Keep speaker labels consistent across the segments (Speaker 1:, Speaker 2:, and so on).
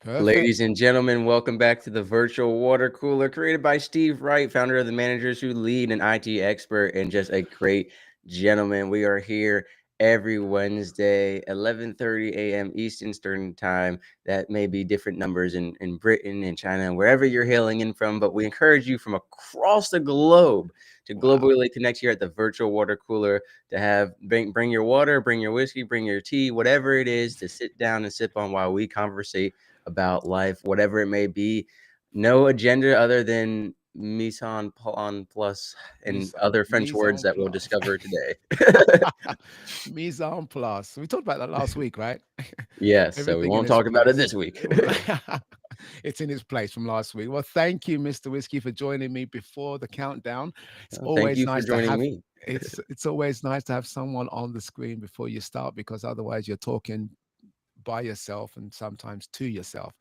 Speaker 1: Perfect.
Speaker 2: Ladies and gentlemen, welcome back to the virtual water cooler created by Steve Wright, founder of the Managers Who Lead, an IT expert, and just a great gentleman. We are here every Wednesday, 11:30 a.m. Eastern Standard Time. That may be different numbers in Britain and China and wherever you're hailing in from, but we encourage you from across the globe to
Speaker 1: Wow.
Speaker 2: globally connect here at the virtual water cooler to have bring your water, bring your whiskey, bring your tea, whatever it is to sit down and sip on while we conversate about life, whatever it may be. No agenda other than mise en plus and
Speaker 1: Mise,
Speaker 2: other French
Speaker 1: mise
Speaker 2: words
Speaker 1: en
Speaker 2: that we'll
Speaker 1: place.
Speaker 2: discover today.
Speaker 1: Mise en place. We talked about that last week, right?
Speaker 2: Yes, so we
Speaker 1: Everything in
Speaker 2: won't
Speaker 1: its
Speaker 2: talk about it
Speaker 1: place.
Speaker 2: this week.
Speaker 1: It's in its place from last week. Well, thank you, Mr. Whiskey, for joining me before the countdown. It's
Speaker 2: Thank
Speaker 1: always
Speaker 2: you for
Speaker 1: nice to
Speaker 2: joining
Speaker 1: have
Speaker 2: me.
Speaker 1: it's always nice to have someone on the screen before you start because otherwise you're talking by yourself and sometimes to yourself.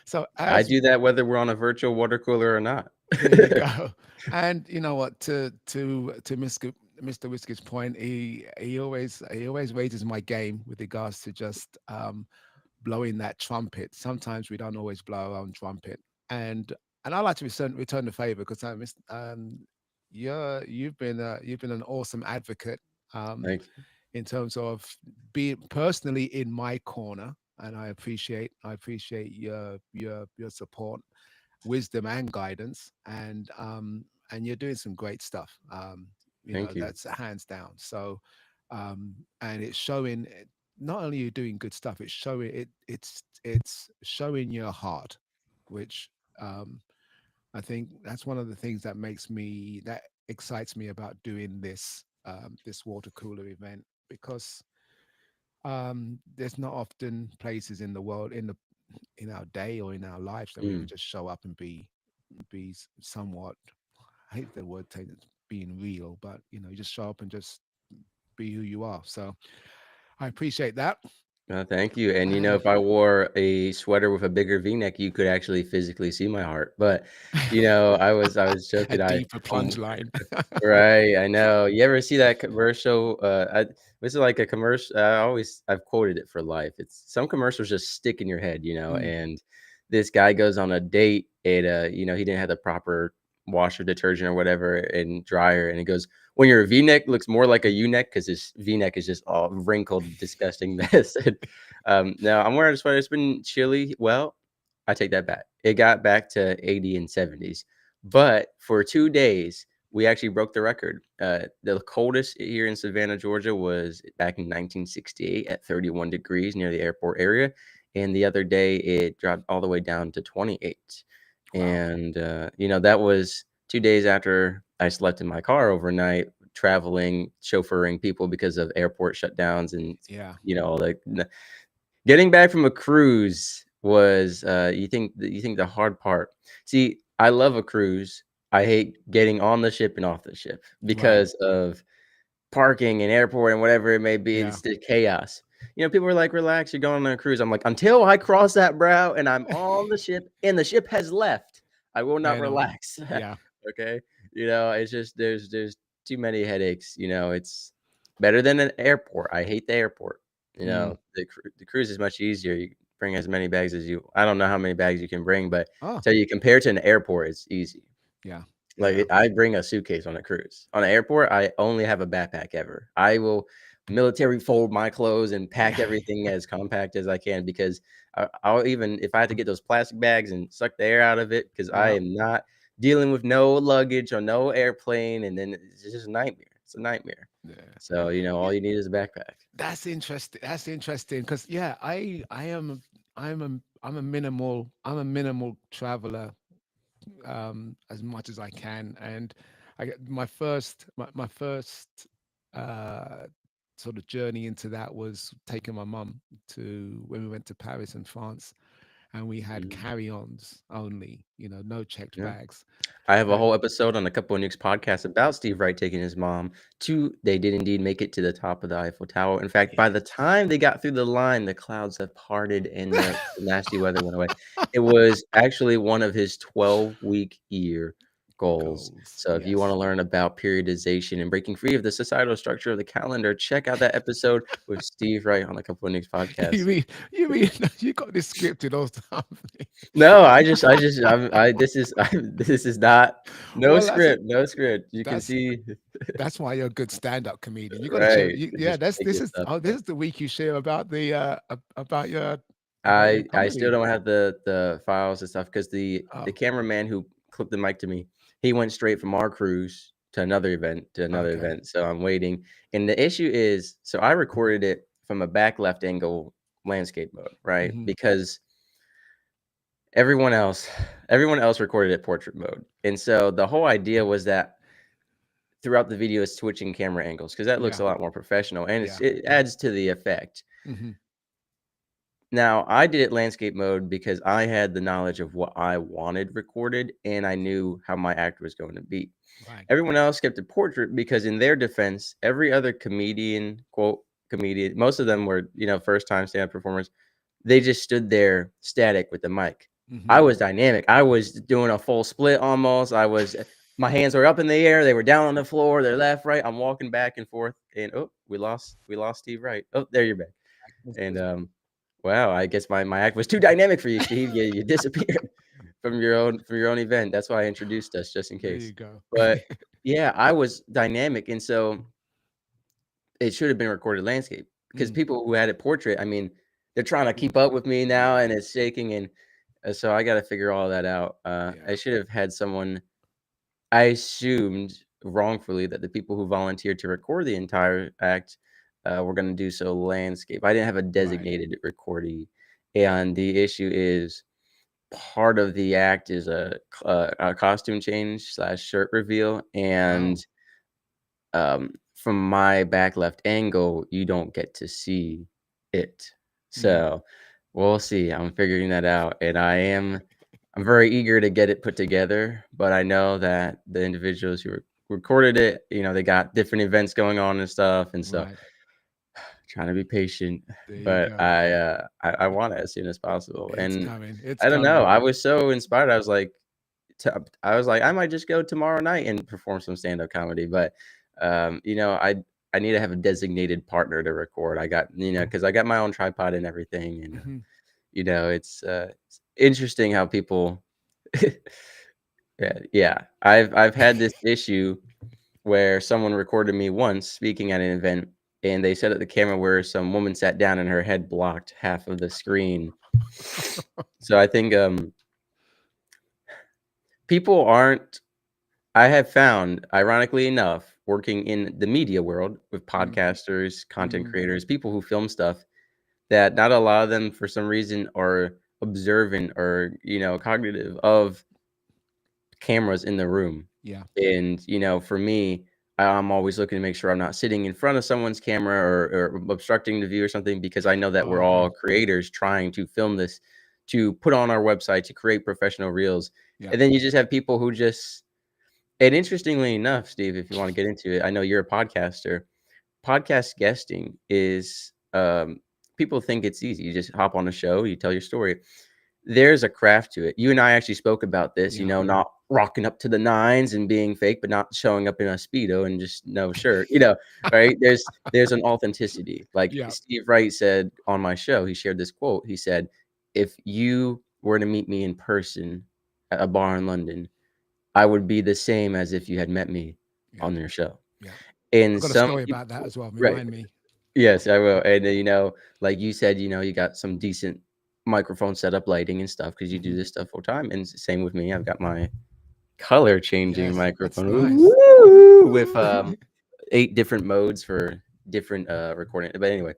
Speaker 1: So
Speaker 2: I
Speaker 1: as
Speaker 2: do that whether we're on a virtual water cooler or not.
Speaker 1: there you go. And you know what? To Mr. Whiskey's point, he always raises my game with regards to just blowing that trumpet. Sometimes we don't always blow our own trumpet, and and I like to return the favor because you've been an awesome advocate um,
Speaker 2: Thank you.
Speaker 1: in terms of being personally in my corner, and I appreciate your support, wisdom and guidance, and you're doing some great stuff.
Speaker 2: Thank you.
Speaker 1: That's hands down. So and it's showing not only you're doing good stuff, it's showing your heart, which um I think that's one of the things that excites me about doing this water cooler event, because there's not often places in the world, in our day or in our lives, that we can
Speaker 2: Mm.
Speaker 1: just show up and somewhat, I hate the word being real, but you just show up and just be who you are. So I appreciate that.
Speaker 2: Thank you. And
Speaker 1: And
Speaker 2: if I wore a sweater with a bigger V-neck, you could actually physically see my heart. But I was
Speaker 1: a
Speaker 2: joking.
Speaker 1: deeper
Speaker 2: I'm
Speaker 1: plunge line.
Speaker 2: Right, I know. You ever see that commercial? This is like a commercial. I've quoted it for life. It's some commercials just stick in your head,
Speaker 1: Mm,
Speaker 2: and this guy goes on a date and he didn't have the proper washer detergent or whatever and dryer, and he goes, when your V-neck looks more like a U-neck because his V-neck is just all wrinkled, disgusting mess. And, now I'm wearing a sweater. It's been chilly. Well, I take that back. It got back to 80 and 70s, but for 2 days we actually broke the record. The coldest here in Savannah, Georgia, was back in 1968 at 31 degrees near the airport area, and the other day it dropped all the way down to 28.
Speaker 1: wow.
Speaker 2: And that was 2 days after I slept in my car overnight, traveling, chauffeuring people because of airport shutdowns, and
Speaker 1: Yeah.
Speaker 2: getting back from a cruise was, you think the hard part. See, I love a cruise. I hate getting on the ship and off the ship
Speaker 1: Right.
Speaker 2: because of parking and airport and whatever it may be.
Speaker 1: Yeah.
Speaker 2: It's the chaos. People are like, "Relax, you're going on a cruise." I'm like, "Until I cross that brow and I'm on the ship and the ship has left, I will not
Speaker 1: I know.
Speaker 2: relax."
Speaker 1: Yeah.
Speaker 2: Okay? It's just there's too many headaches. It's better than an airport. I hate the airport.
Speaker 1: Mm.
Speaker 2: The cruise is much easier. You bring as many bags as you I don't know how many bags you can bring, but
Speaker 1: Oh,
Speaker 2: tell you compared to an airport, it's easy.
Speaker 1: yeah. Yeah.
Speaker 2: I bring a suitcase on a cruise. On an airport, I only have a backpack ever. I will military fold my clothes and pack
Speaker 1: Yeah.
Speaker 2: everything as compact as I can because I'll even if I have to get those plastic bags and suck the air out of it because I
Speaker 1: Yeah.
Speaker 2: am not dealing with no luggage or no airplane, and then it's just a nightmare. It's a nightmare.
Speaker 1: Yeah.
Speaker 2: So,
Speaker 1: Yeah.
Speaker 2: all you need is a backpack.
Speaker 1: That's interesting. That's interesting because yeah, I'm a minimal traveler, as much as I can. And I get my first uh, sort of journey into that was taking my mum to when we went to Paris and France, and we had
Speaker 2: Mhm.
Speaker 1: carry-ons only, no checked
Speaker 2: Yeah.
Speaker 1: bags.
Speaker 2: I have a
Speaker 1: And
Speaker 2: whole episode on a couple of Nick's podcasts about Steve Wright taking his mom to they did indeed make it to the top of the Eiffel Tower. In fact, by the
Speaker 1: yes,
Speaker 2: time they got through the line, the clouds have parted and the nasty weather went away. It was actually one of his 12-week year goals.
Speaker 1: Goals.
Speaker 2: So if you want to
Speaker 1: Yes.
Speaker 2: learn about periodization and breaking free of the societal structure of the calendar, check out that episode with Steve Wright on the Couple of Nicks
Speaker 1: You
Speaker 2: podcast.
Speaker 1: mean you mean you got this scripted or something?
Speaker 2: No, this is, this is not, no
Speaker 1: Well, that's a,
Speaker 2: script, no script. You can
Speaker 1: that's
Speaker 2: see,
Speaker 1: that's why you're a good stand-up comedian. You got to share.
Speaker 2: right?
Speaker 1: Yeah,
Speaker 2: Just
Speaker 1: that's
Speaker 2: make
Speaker 1: this
Speaker 2: it
Speaker 1: is
Speaker 2: stuff.
Speaker 1: oh this is the week you share about the about your
Speaker 2: I still
Speaker 1: comedy.
Speaker 2: don't have the files and stuff because the
Speaker 1: Oh,
Speaker 2: cameraman who clipped the mic to me, he went straight from our cruise to another event to another
Speaker 1: okay.
Speaker 2: event. So I'm waiting. And the issue is, so I recorded it from a back left angle landscape mode, right?
Speaker 1: Hmm.
Speaker 2: Because everyone else recorded it portrait mode. And so the whole idea was that throughout the video is switching camera angles because that looks
Speaker 1: Yeah,
Speaker 2: a lot more professional and
Speaker 1: yeah.
Speaker 2: it adds to the effect.
Speaker 1: Hmm.
Speaker 2: Now, I did it landscape mode because I had the knowledge of what I wanted recorded and I knew how my act was going to be.
Speaker 1: Right.
Speaker 2: Everyone else kept it portrait because, in their defense, every other comedian, quote, comedian, most of them were, first time stand up performers. They just stood there static with the mic. I
Speaker 1: Hmm.
Speaker 2: was dynamic. I was doing a full split almost. My hands were up in the air. They were down on the floor. They're left, right. I'm walking back and forth. And oh, we lost Steve Wright. Oh, there you're back. And wow, I guess my act was too dynamic for you, Steve. You disappeared from your own event. That's why I introduced us just in
Speaker 1: There you
Speaker 2: case.
Speaker 1: go.
Speaker 2: But yeah, I was dynamic, and so it should have been recorded landscape because
Speaker 1: Mm,
Speaker 2: people who had it portrait, I mean, they're trying to keep up with me now, and
Speaker 1: yeah,
Speaker 2: it's shaking, and so I got to figure all that out. I
Speaker 1: yeah.
Speaker 2: should have had someone. I assumed wrongfully that the people who volunteered to record the entire act were going to do so landscape. I didn't have a
Speaker 1: Right.
Speaker 2: designated recordee, and the issue is part of the act is a costume change slash shirt reveal,
Speaker 1: Oh.
Speaker 2: and from my back left angle, you don't get to see it.
Speaker 1: Mm.
Speaker 2: So we'll see. I'm figuring that out, and I'm very eager to get it put together. But I know that the individuals who recorded it, they got different events going on and stuff, and so
Speaker 1: Right.
Speaker 2: trying to be patient.
Speaker 1: There you
Speaker 2: But
Speaker 1: go.
Speaker 2: I want it as soon as possible,
Speaker 1: It's
Speaker 2: and
Speaker 1: coming. It's
Speaker 2: I don't know.
Speaker 1: coming.
Speaker 2: I was so inspired. I was like, I might just go tomorrow night and perform some stand-up comedy, but I need to have a designated partner to record. I got, because I got my own tripod and everything, and
Speaker 1: Mhm.
Speaker 2: it's interesting how people, yeah. I've had this issue where someone recorded me once speaking at an event, and they set up the camera where some woman sat down and her head blocked half of the screen. So I think people aren't. I have found, ironically enough, working in the media world with
Speaker 1: Mm,
Speaker 2: podcasters, content
Speaker 1: mhm.
Speaker 2: creators, people who film stuff, that not a lot of them, for some reason, are observant or cognitive of cameras in the room.
Speaker 1: Yeah.
Speaker 2: And for me, I'm always looking to make sure I'm not sitting in front of someone's camera or obstructing the view or something because I know that
Speaker 1: Oh,
Speaker 2: we're
Speaker 1: okay.
Speaker 2: all creators trying to film this to put on our website to create professional reels.
Speaker 1: Yeah.
Speaker 2: And then you just have people who just, and interestingly enough, Steve, if you want to get into it, I know you're a podcaster. Podcast guesting is people think it's easy. You just hop on a show, you tell your story. There's a craft to it. You and I actually spoke about this,
Speaker 1: Yeah.
Speaker 2: not rocking up to the nines and being fake, but not showing up in a Speedo and just no shirt, right? There's an authenticity. Like
Speaker 1: Yeah.
Speaker 2: Steve Wright said on my show, he shared this quote. He said, if you were to meet me in person at a bar in London, I would be the same as if you had met me
Speaker 1: Yeah.
Speaker 2: on your show.
Speaker 1: Yeah. I
Speaker 2: And
Speaker 1: got a
Speaker 2: some
Speaker 1: story about that
Speaker 2: people,
Speaker 1: as well.
Speaker 2: right.
Speaker 1: Remind me.
Speaker 2: Yes, I will. And like you said, you got some decent microphone setup, lighting and stuff because you do
Speaker 1: Mhm.
Speaker 2: this stuff full time. And same with me. I've got my color changing
Speaker 1: Yes, that's
Speaker 2: microphone
Speaker 1: nice.
Speaker 2: with 8 different modes for different recording. But anyway,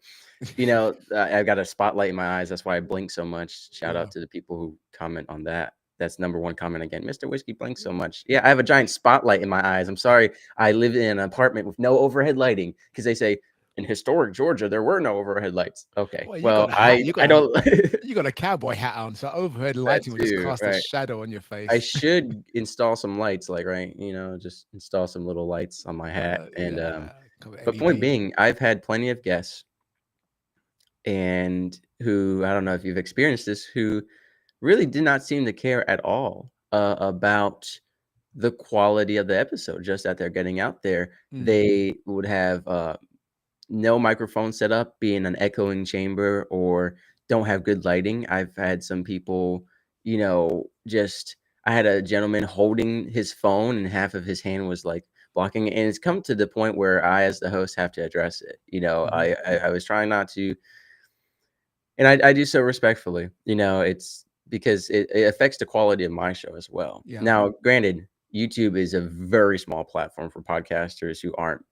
Speaker 2: I've got a spotlight in my eyes. That's why I blink so much. Shout
Speaker 1: Yeah.
Speaker 2: out to the people who comment on that. That's number one comment again. Mr. Whiskey blinks so much. Yeah, I have a giant spotlight in my eyes. I'm sorry. I live in an apartment with no overhead lighting because they say in historic Georgia there were no overhead lights. Okay.
Speaker 1: Well, you got
Speaker 2: Well,
Speaker 1: a hat.
Speaker 2: I don't
Speaker 1: You got a cowboy hat on, so overhead
Speaker 2: that
Speaker 1: lighting will just
Speaker 2: too,
Speaker 1: cast a
Speaker 2: right.
Speaker 1: shadow on your
Speaker 2: I
Speaker 1: face.
Speaker 2: should install some lights, like, right, just install some little lights on my hat. And
Speaker 1: Yeah. Couple
Speaker 2: but point
Speaker 1: LED.
Speaker 2: being, I've had plenty of guests and who, I don't know if you've experienced this, who really did not seem to care at all about the quality of the episode just that they're getting out there.
Speaker 1: Mm.
Speaker 2: They would have no microphone set up, be in an echoing chamber, or don't have good lighting. I've had some people, just I had a gentleman holding his phone and half of his hand was like blocking it. And it's come to the point where I, as the host, have to address it.
Speaker 1: Mhm.
Speaker 2: I was trying not to, and I do so respectfully. It's because it affects the quality of my show as well.
Speaker 1: Yeah.
Speaker 2: Now, granted, YouTube is a very small platform for podcasters who aren't,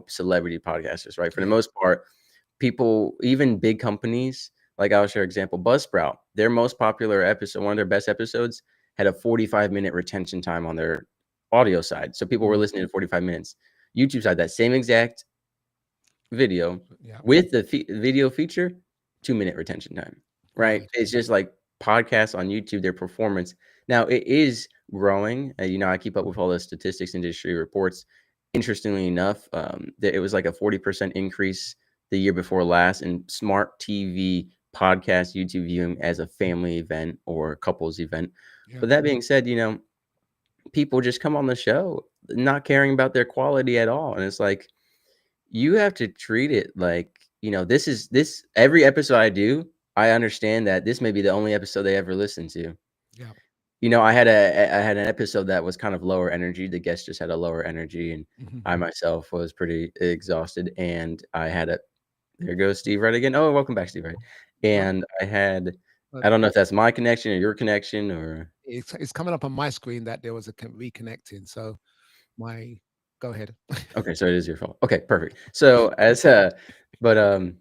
Speaker 2: celebrity podcasters, right? For the
Speaker 1: Yeah.
Speaker 2: most part, people, even big companies, like I'll share example, Buzzsprout, their most popular episode, one of their best episodes, had a 45-minute retention time on their audio side. So people were
Speaker 1: Mm.
Speaker 2: listening to 45 minutes. YouTube side, that same exact video
Speaker 1: Yeah.
Speaker 2: with the video feature, 2-minute retention time, right?
Speaker 1: Right.
Speaker 2: It's just like podcasts on YouTube, their performance. Now it is growing. I keep up with all the statistics industry reports. Interestingly enough, that it was like a 40% increase the year before last in smart TV podcast YouTube viewing as a family event or couples event.
Speaker 1: Yeah.
Speaker 2: But that being said, people just come on the show not caring about their quality at all. And it's like, you have to treat it like, this every episode I do, I understand that this may be the only episode they ever listen to.
Speaker 1: Yeah.
Speaker 2: I had an episode that was kind of lower energy. The guest just had a lower energy, and
Speaker 1: Mhm.
Speaker 2: I myself was pretty exhausted. And I had a there goes Steve Wright again. Oh, welcome back, Steve Wright.
Speaker 1: Well,
Speaker 2: And
Speaker 1: but
Speaker 2: I don't know if that's my connection or your connection or
Speaker 1: it's coming up on my screen that there was a reconnecting. So my go ahead.
Speaker 2: okay, so it is your fault. Okay, perfect. So but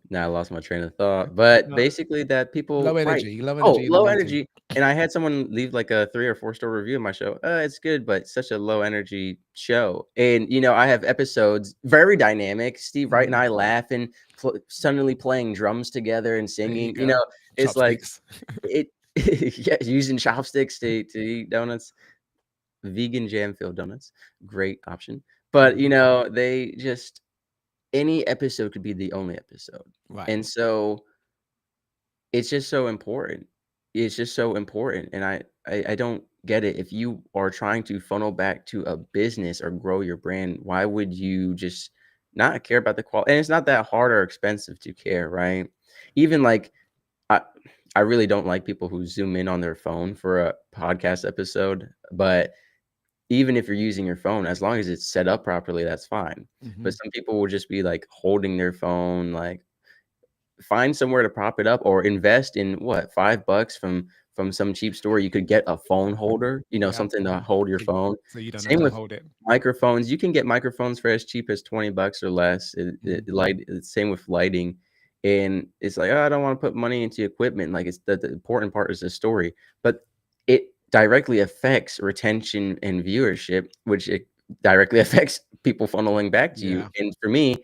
Speaker 2: now I lost my train of thought. But
Speaker 1: No,
Speaker 2: basically that people right.
Speaker 1: low
Speaker 2: Oh,
Speaker 1: energy in the
Speaker 2: low
Speaker 1: meeting.
Speaker 2: energy. And I had someone leave like a 3 or 4 star review of my show. It's good, but such a low energy show. And I have episodes very dynamic. Steve Wright and
Speaker 1: Mhm.
Speaker 2: I laughing, suddenly playing drums together and
Speaker 1: There you
Speaker 2: singing.
Speaker 1: go.
Speaker 2: It's like
Speaker 1: Chopsticks.
Speaker 2: it yeah, using chopsticks to eat donuts. Vegan jam filled donuts, great option. But
Speaker 1: Mhm.
Speaker 2: they just any episode could be the only episode.
Speaker 1: Right.
Speaker 2: And so it's just so important. It's just so important. And I don't get it. If you are trying to funnel back to a business or grow your brand, why would you just not care about the quality? And it's not that hard or expensive to care, right? Even like I I really don't like people who zoom in on their phone for a podcast episode, but even if you're using your phone, as long as it's set up properly, that's fine. But
Speaker 1: Mhm.
Speaker 2: some people will just be, like, holding their phone, like, find somewhere to prop it up or invest in what, $5 from some cheap store, you could get a phone holder,
Speaker 1: Yeah.
Speaker 2: something to hold your
Speaker 1: So
Speaker 2: phone.
Speaker 1: so you don't have
Speaker 2: Same
Speaker 1: to
Speaker 2: with
Speaker 1: hold it.
Speaker 2: microphones, you can get microphones for as cheap as 20 bucks or less,
Speaker 1: Mhm.
Speaker 2: same with lighting, and it's like, "Oh, I don't wanna put money into equipment," like, it's the important part is the story, but it directly affects retention and viewership, which it directly affects people funneling back to you,
Speaker 1: Yeah.
Speaker 2: and for me,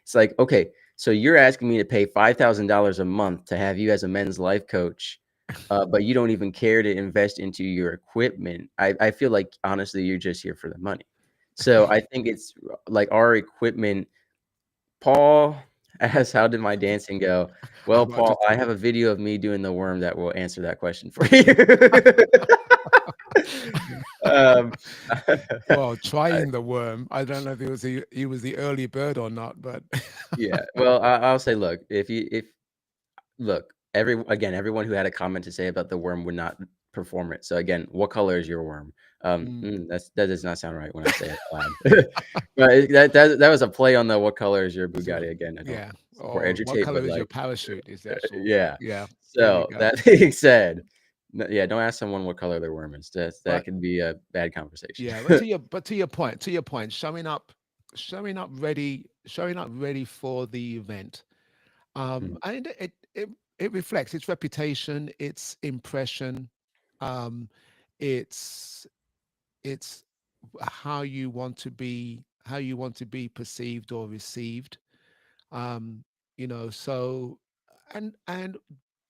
Speaker 2: it's like, "Okay, so you're asking me to pay $5,000 a month to have you as a men's life coach, but you don't even care to invest into your equipment." I feel like, honestly, you're just here for the money. So, I think it's, like, our equipment Paul asks, "How did my dancing go?"
Speaker 1: I
Speaker 2: Well,
Speaker 1: might
Speaker 2: Paul,
Speaker 1: just
Speaker 2: I have a video of me doing the worm that will answer that question for you. Um,
Speaker 1: well,
Speaker 2: I
Speaker 1: trying the worm. I don't know if he was the early bird or not, but
Speaker 2: yeah, well, I'll say, look, if look, everyone who had a comment to say about the worm would not perform it. So again, what color is your worm?
Speaker 1: Mm.
Speaker 2: That does not sound right when I say it out loud. But that was a play on the what color is your
Speaker 1: So,
Speaker 2: Bugatti? Again, I don't
Speaker 1: yeah.
Speaker 2: support
Speaker 1: Or what
Speaker 2: educate,
Speaker 1: color
Speaker 2: but
Speaker 1: is your
Speaker 2: like,
Speaker 1: parachute? Is the actual
Speaker 2: yeah.
Speaker 1: yeah. There you
Speaker 2: So
Speaker 1: go.
Speaker 2: that being said, yeah, don't ask someone what color their worm is. That
Speaker 1: But
Speaker 2: could be a bad conversation.
Speaker 1: yeah, but to your point, showing up ready for the event.
Speaker 2: Mm,
Speaker 1: And it reflects its reputation, its impression, um, its it's how you want to be perceived or received. Um, so and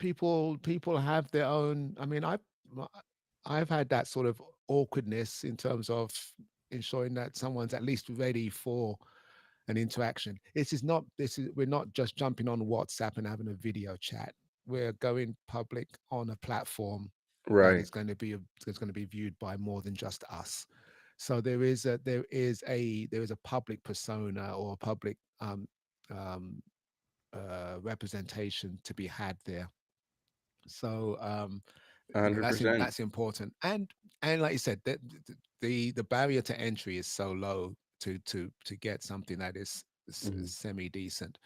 Speaker 1: people have their own. I mean, I've had that sort of awkwardness in terms of ensuring that someone's at least ready for an interaction. This is we're not just jumping on WhatsApp and having a video chat. We're going public on a platform that
Speaker 2: right.
Speaker 1: is going to be viewed by more than just us. So there is a public persona or a public um, representation to be had there. So
Speaker 2: $100%.
Speaker 1: that's important. And like you said, the barrier to entry is so low to get something that is
Speaker 2: Mhm.
Speaker 1: semi decent.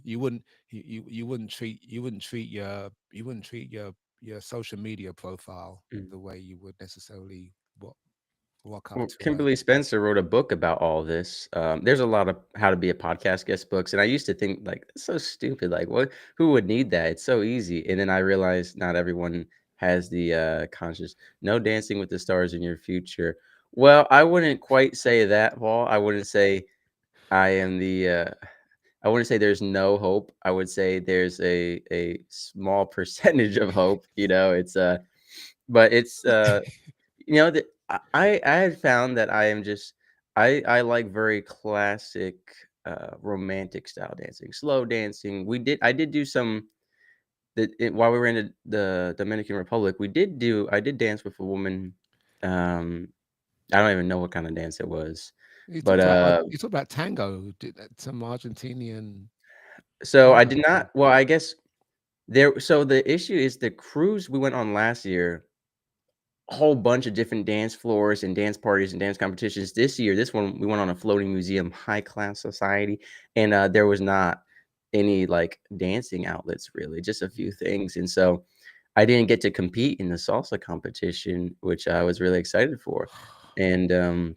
Speaker 1: You wouldn't you wouldn't treat your social media profile
Speaker 2: Mhm.
Speaker 1: the way you would necessarily walk up
Speaker 2: Well,
Speaker 1: to a.
Speaker 2: Kimberly Spencer wrote a book about all this. There's a lot of how to be a podcast guest books, and I used to think like it's so stupid. Like, what? Who would need that? It's so easy. And then I realized not everyone has the conscious. No dancing with the stars in your future. Well, I wouldn't quite say that, Paul. I wouldn't say I am the. I wouldn't say there's no hope. I would say there's a small percentage of hope. It's but it's that I had found that I am just I like very classic romantic style dancing, slow dancing. I did do some while we were in the Dominican Republic. I did dance with a woman. Um, I don't even know what kind of dance it was, but
Speaker 1: You talked about tango, some Argentinian
Speaker 2: so I
Speaker 1: tango
Speaker 2: did
Speaker 1: thing.
Speaker 2: not. Well, I guess there. So the issue is the cruise we went on last year. A whole bunch of different dance floors and dance parties and dance competitions. This year, this one we went on a floating museum, high class society, and there was not any like dancing outlets really, just a few things. And so I didn't get to compete in the salsa competition, which I was really excited for. And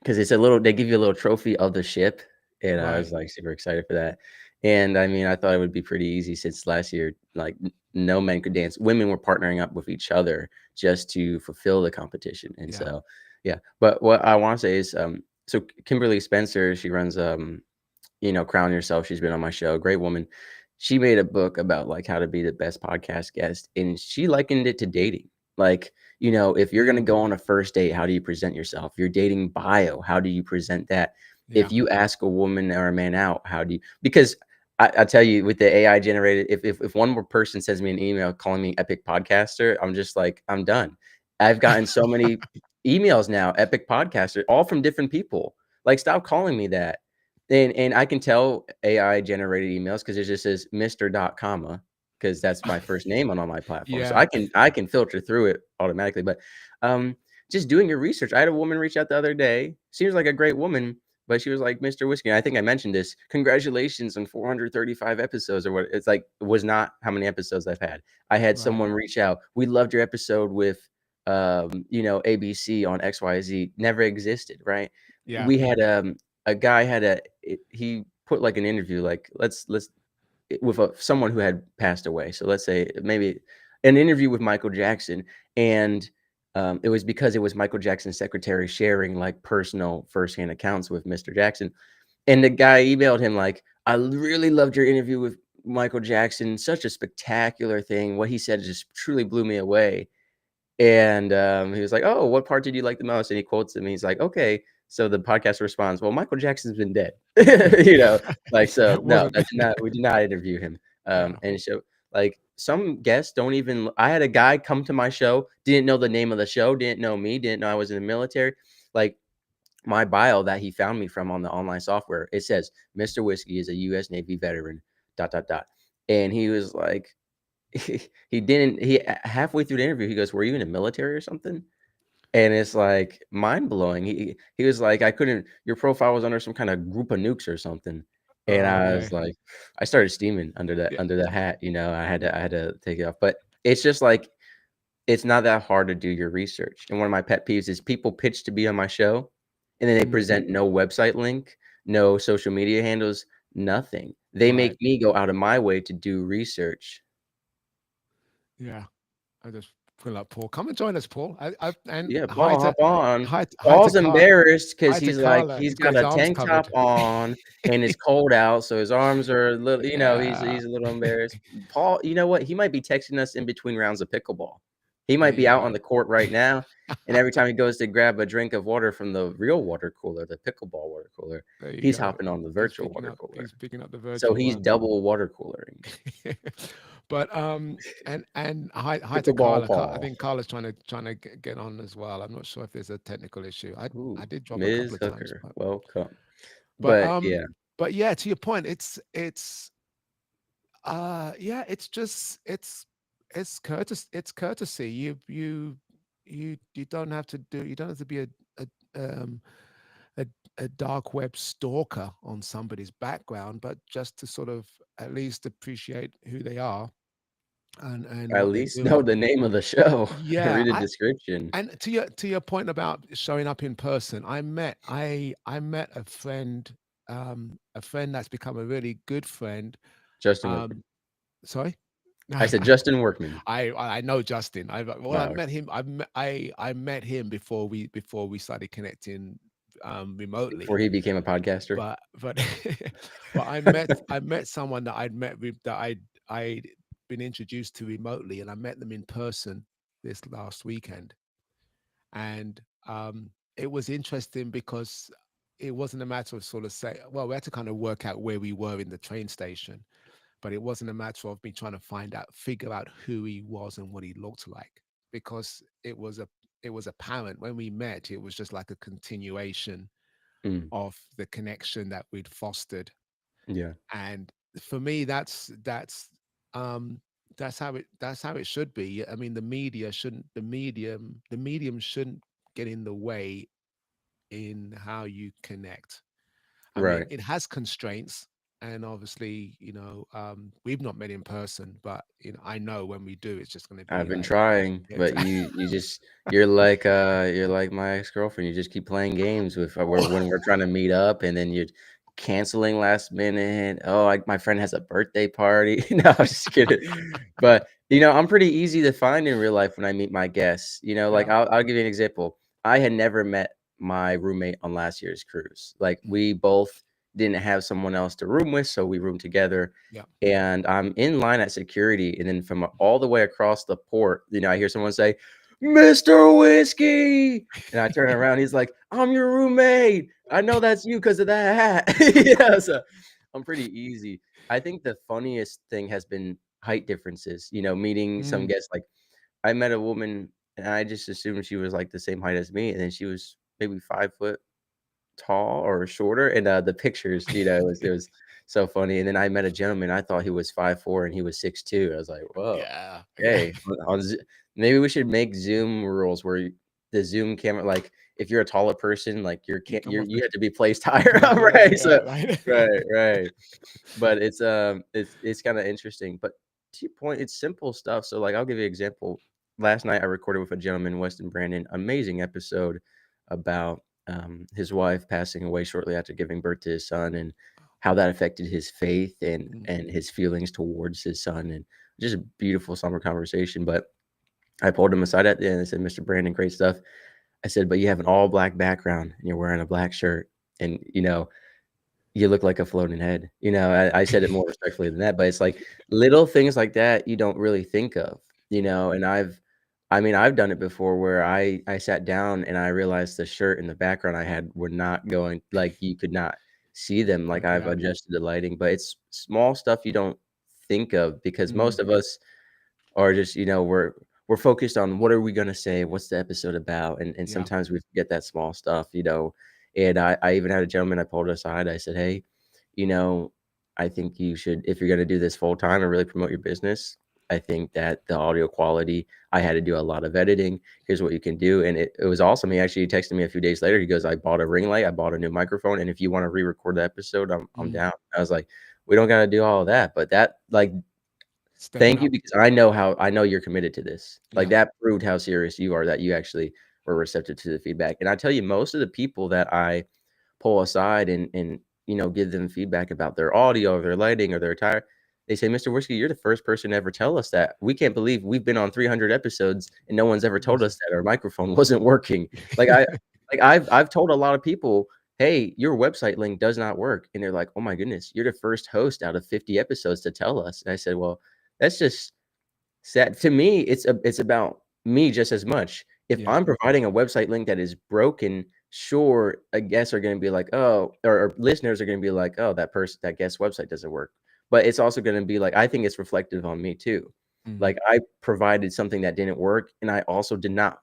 Speaker 2: because they give you a little trophy of the ship, and I
Speaker 1: Right.
Speaker 2: was like super excited for that. And I mean, I thought it would be pretty easy since last year, like no men could dance. Women were partnering up with each other just to fulfill the competition. And
Speaker 1: Yeah.
Speaker 2: so, yeah. But what I want to say is, so Kimberly Spencer, she runs, Crown Yourself. She's been on my show, great woman. She made a book about like how to be the best podcast guest, and she likened it to dating. Like, if you're going to go
Speaker 1: Mm,
Speaker 2: on a first date, how do you present yourself? Your dating bio, how do you present that?
Speaker 1: yeah.
Speaker 2: If you ask a woman or a man out, how do you? Because I tell you, with the AI generated, if one more person sends me an email calling me epic podcaster, I'm just like, I'm done. I've gotten so many emails now, epic podcaster, all from different people. Like, stop calling me that. And I can tell AI generated emails because it just says Mr. Dot comma, because that's my first name on all my platforms. So
Speaker 1: Yeah.
Speaker 2: I can filter through it automatically. But just doing your research. I had a woman reach out the other day. Seems like a great woman, but she was like, Mr. Whiskey. And I think I mentioned this. Congratulations on 435 episodes or what. It's like it was not how many episodes I've had. I had
Speaker 1: Right.
Speaker 2: someone reach out. We loved your episode with ABC on XYZ. Never existed, right?
Speaker 1: Yeah.
Speaker 2: We had a guy he put like an interview, like let's with someone who had passed away. So let's say maybe an interview with Michael Jackson, and it was because it was Michael Jackson's secretary sharing like personal firsthand accounts with Mr. Jackson, and the guy emailed him like, "I really loved your interview with Michael Jackson. Such a spectacular thing. What he said just truly blew me away." And he was like, "Oh, what part did you like the most?" And he quotes him. He's like, "Okay." So the podcast responds, "Well, Michael Jackson's been dead." you know, like so. No,
Speaker 1: Wasn't.
Speaker 2: that did not. We did not interview him.
Speaker 1: Yeah.
Speaker 2: And so like some guests don't even. I had a guy come to my show, didn't know the name of the show, didn't know me, didn't know I was in the military. Like my bio that he found me from on the online software, it says Mr. Whiskey is a U.S. Navy veteran. Dot dot dot. And he was like, he didn't he halfway through the interview, he goes, "Were you in the military or something?" And it's like mind blowing. He was like, "I couldn't. Your profile was under some kind of group of nukes or something." And I was
Speaker 1: Okay.
Speaker 2: like, I started steaming
Speaker 1: Yeah.
Speaker 2: under that hat. I had to take it off. But it's just like it's not that hard to do your research. And one of my pet peeves is people pitch to be on my show, and then they
Speaker 1: Mm,
Speaker 2: present no website link, no social media handles, nothing. They
Speaker 1: right.
Speaker 2: make me go out of my way to do research.
Speaker 1: Yeah. I just pull up Paul. Come and join us, Paul. And
Speaker 2: Yeah, Paul, hop on.
Speaker 1: hi to
Speaker 2: Paul's
Speaker 1: Carl.
Speaker 2: embarrassed because
Speaker 1: Hi to
Speaker 2: he's like,
Speaker 1: Carla.
Speaker 2: he's
Speaker 1: He's got
Speaker 2: got
Speaker 1: his
Speaker 2: a
Speaker 1: arms
Speaker 2: tank top
Speaker 1: covered.
Speaker 2: on and it's cold out, so his arms are a little,
Speaker 1: Yeah.
Speaker 2: he's a little embarrassed. Paul, you know what? He might be texting us in between rounds of pickleball. He
Speaker 1: There
Speaker 2: might be
Speaker 1: you
Speaker 2: out on
Speaker 1: go.
Speaker 2: the court right now, and every time he goes to grab a drink of water from the real water cooler, the pickleball water cooler,
Speaker 1: There you
Speaker 2: he's
Speaker 1: go.
Speaker 2: hopping on the virtual water cooler.
Speaker 1: He's picking up the
Speaker 2: So
Speaker 1: virtual
Speaker 2: he's
Speaker 1: one.
Speaker 2: double water coolering.
Speaker 1: But and hi to
Speaker 2: Pickleball
Speaker 1: Carla. I
Speaker 2: Paul.
Speaker 1: think Carla's trying to get on as well. I'm not sure if there's a technical issue. I
Speaker 2: Ooh,
Speaker 1: did drop a couple
Speaker 2: Ms.
Speaker 1: of times,
Speaker 2: Hooker, welcome.
Speaker 1: but
Speaker 2: But
Speaker 1: um,
Speaker 2: yeah,
Speaker 1: but yeah, to your point, it's yeah, it's just it's courtesy. You don't have to do you don't have to be a um a, a dark web stalker on somebody's background, but just to sort of at least appreciate who they are and
Speaker 2: at
Speaker 1: what they're
Speaker 2: least know
Speaker 1: doing.
Speaker 2: the name of the show and
Speaker 1: Yeah,
Speaker 2: read a
Speaker 1: I
Speaker 2: description.
Speaker 1: and to your point about showing up in person, I met a friend that's become a really good friend.
Speaker 2: Justin Workman.
Speaker 1: Um, sorry.
Speaker 2: I said Justin Workman.
Speaker 1: I know Justin. I
Speaker 2: Wow.
Speaker 1: met him. I met him before we started connecting remotely.
Speaker 2: Before he became a podcaster.
Speaker 1: But but I met someone that I'd been introduced to remotely, and I met them in person this last weekend, and it was interesting because it wasn't a matter of sort of say, well, we had to kind of work out where we were in the train station, but it wasn't a matter of me trying to figure out who he was and what he looked like, because it was apparent when we met. It was just like a continuation
Speaker 2: Mm,
Speaker 1: of the connection that we'd fostered,
Speaker 2: yeah.
Speaker 1: and for me, um, that's how it should be. I mean, the medium shouldn't get in the way in how you connect. I mean,
Speaker 2: Right.
Speaker 1: it has constraints, and obviously, we've not met in person, but I know when we do, it's just going to
Speaker 2: I've
Speaker 1: be
Speaker 2: been
Speaker 1: like,
Speaker 2: trying,
Speaker 1: it's,
Speaker 2: but you just you're like my ex-girlfriend. You just keep playing games with when we're trying to meet up, and then you're canceling last minute. Oh, my friend has a birthday party. No, I'm just kidding. But I'm pretty easy to find in real life when I meet my guests. Like
Speaker 1: yeah,
Speaker 2: I'll give you an example. I had never met my roommate on last year's cruise. Like
Speaker 1: mm,
Speaker 2: we both didn't have someone else to room with, so we roomed together,
Speaker 1: yeah,
Speaker 2: and I'm in line at security, and then from all the way across the port, I hear someone say, "Mr. Whiskey," and I turn around. He's like, "I'm your roommate. I know that's you because of that hat." Yeah, so I'm pretty easy. I think the funniest thing has been height differences. Meeting some
Speaker 1: mm,
Speaker 2: guests. Like I met a woman, and I just assumed she was like the same height as me, and then she was maybe 5 foot tall or shorter, and, the pictures, it was so funny, and then I met a gentleman, I thought he was 5'4" and he was 6'2". I was like, "Whoa,
Speaker 1: yeah, yeah.
Speaker 2: okay." On Zoo maybe we should make Zoom rules where the Zoom camera, like, if you're a taller person, like,
Speaker 1: You come off
Speaker 2: you
Speaker 1: the
Speaker 2: have to be placed higher up,
Speaker 1: yeah,
Speaker 2: right? So
Speaker 1: yeah, right.
Speaker 2: right, right. But it's kinda interesting, but to your point, it's simple stuff, so, like, I'll give you an example. Last night, I recorded with a gentleman, Weston Brandon, amazing episode about, his wife passing away shortly after giving birth to his son, and how that affected his faith
Speaker 1: Mm,
Speaker 2: and his feelings towards his son, and just a beautiful summer conversation. But I pulled him aside at the end and said, "Mr. Brandon, great stuff." I said, "But you have an all black background and you're wearing a black shirt, and, you look like a floating head." I said it more respectfully than that, but it's like little things like that you don't really think of, and I mean, I've done it before where I sat down and I realized the shirt and the background I had were not going, like, you could not see them, like, I've
Speaker 1: yeah,
Speaker 2: adjusted the lighting, but it's small stuff you don't think of because
Speaker 1: mm,
Speaker 2: most of us are just, we're focused on what are we gonna say, what's the episode about, and
Speaker 1: yeah,
Speaker 2: sometimes we forget that small stuff, and I even had a gentleman I pulled aside, I said, "Hey, you know, I think you should, if you're gonna do this full time and really promote your business, I think that the audio quality, I had to do a lot of editing. Here's what you can do." And it was awesome. He actually texted me a few days later. He goes, "I bought a ring light, I bought a new microphone, and if you want to re-record the episode, I'm
Speaker 1: mm,
Speaker 2: down." I was like, "We don't gotta do all of that." But that, like,
Speaker 1: stepping
Speaker 2: thank you
Speaker 1: up.
Speaker 2: because I know you're committed to this. Like,
Speaker 1: Yeah,
Speaker 2: that proved how serious you are, that you actually were receptive to the feedback. And I tell you, most of the people that I pull aside and give them feedback about their audio or their lighting or their attire, they say, "Mr. Whiskey, you're the first person to ever tell us that. We can't believe we've been on 300 episodes and no one's ever told
Speaker 1: was
Speaker 2: us that our microphone wasn't working." Like, I've told a lot of people, "Hey, your website link does not work." And they're like, "Oh my goodness, you're the first host out of 50 episodes to tell us." And I said, "Well, that's just sad." To me, it's about me just as much. If
Speaker 1: yeah,
Speaker 2: I'm providing a website link that is broken, sure, I guess are gonna be like, "Oh," or listeners are gonna be like, "Oh, that guest's website doesn't work." but it's also going to be like, I think it's reflective on me too.
Speaker 1: Mm.
Speaker 2: Like I provided something that didn't work, and I also did not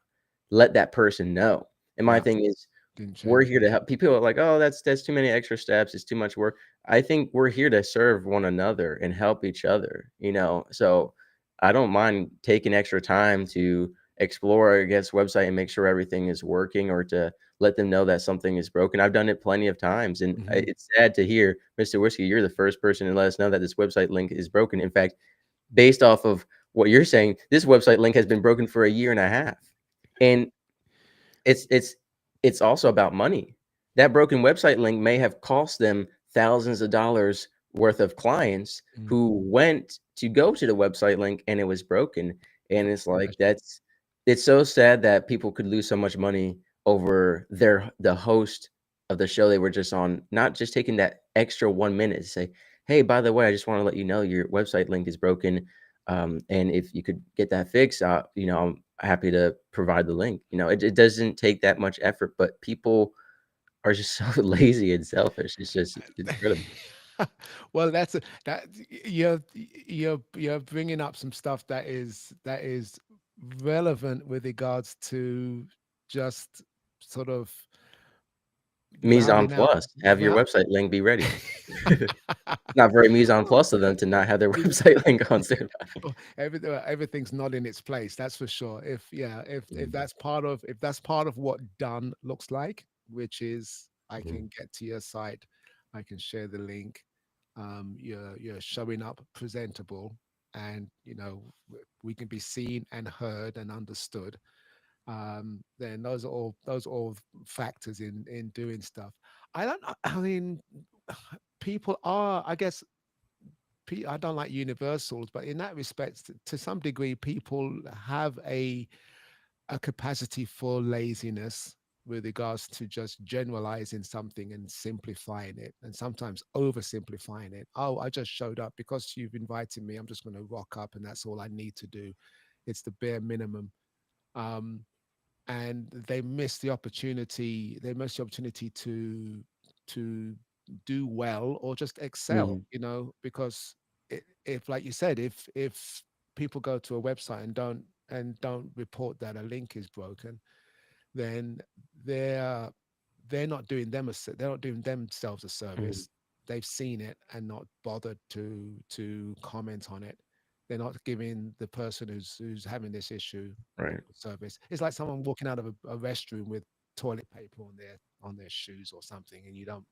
Speaker 2: let that person know. And my
Speaker 1: Yeah,
Speaker 2: thing is,
Speaker 1: didn't
Speaker 2: we're
Speaker 1: change.
Speaker 2: here to help. People are like, oh, that's too many extra steps. It's too much work. I think we're here to serve one another and help each other, you know? So I don't mind taking extra time to explore a guest website and make sure everything is working, or to let them know that something is broken. I've done it plenty of times. And
Speaker 1: Hmm.
Speaker 2: it's sad to hear, Mr. Whiskey, you're the first person to let us know that this website link is broken. In fact, based off of what you're saying, this website link has been broken for a year and a half. And it's it's it's also about money. That broken website link may have cost them thousands of dollars worth of clients
Speaker 1: Mm.
Speaker 2: who went to go to the website link and it was broken. And it's like,
Speaker 1: Imagine.
Speaker 2: it's so sad that people could lose so much money over the host of the show they were just on, not just taking that extra 1 minute to say, hey, by the way, I just want to let you know your website link is broken. And if you could get that fixed, I'm happy to provide the link. It doesn't take that much effort, but people are just so lazy and selfish. It's just it's incredible.
Speaker 1: Well, that you're bringing up some stuff that is relevant with regards to just sort of
Speaker 2: Mise en
Speaker 1: rounding out
Speaker 2: place, have your
Speaker 1: round.
Speaker 2: website link be ready. Not very mise en place of them to not have their website link on standby.
Speaker 1: Oh, everything's not in its place. That's for sure. If
Speaker 2: Mhm,
Speaker 1: that's part of what done looks like, which is I
Speaker 2: mhm,
Speaker 1: can get to your site, I can share the link. You're showing up presentable, and we can be seen and heard and understood. Then those are all factors in doing stuff. I don't know. I mean, people are, I guess, I don't like universals, but in that respect, to some degree, people have a capacity for laziness with regards to just generalizing something and simplifying it, and sometimes oversimplifying it. Oh, I just showed up because you've invited me. I'm just going to rock up, and that's all I need to do. It's the bare minimum. Um, and they miss the opportunity. They miss the opportunity to do well or just excel.
Speaker 2: mhm,
Speaker 1: Because if, like you said, if people go to a website and don't report that a link is broken, then they're they're not doing they're not doing themselves a
Speaker 2: mhm.
Speaker 1: service. They've seen it and not bothered to comment on it. They're not giving the person who's having this issue
Speaker 2: Right.
Speaker 1: service. It's like someone walking out of a restroom with toilet paper on their shoes or something, and you don't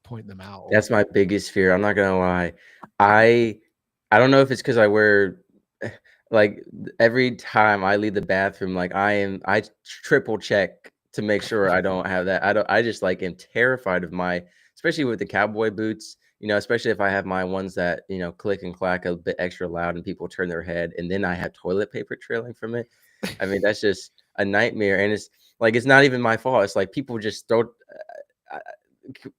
Speaker 1: point them out. Or
Speaker 2: That's my biggest fear, I'm not gonna lie. I I don't know if it's because I wear like, every time I leave the bathroom, like, I triple check to make sure I don't have that. I just, like, am terrified of my, especially with the cowboy boots, especially if I have my ones that, click and clack a bit extra loud and people turn their head, and then I have toilet paper trailing from it. I mean, that's just a nightmare, and it's like, it's not even my fault. It's like people just throw uh,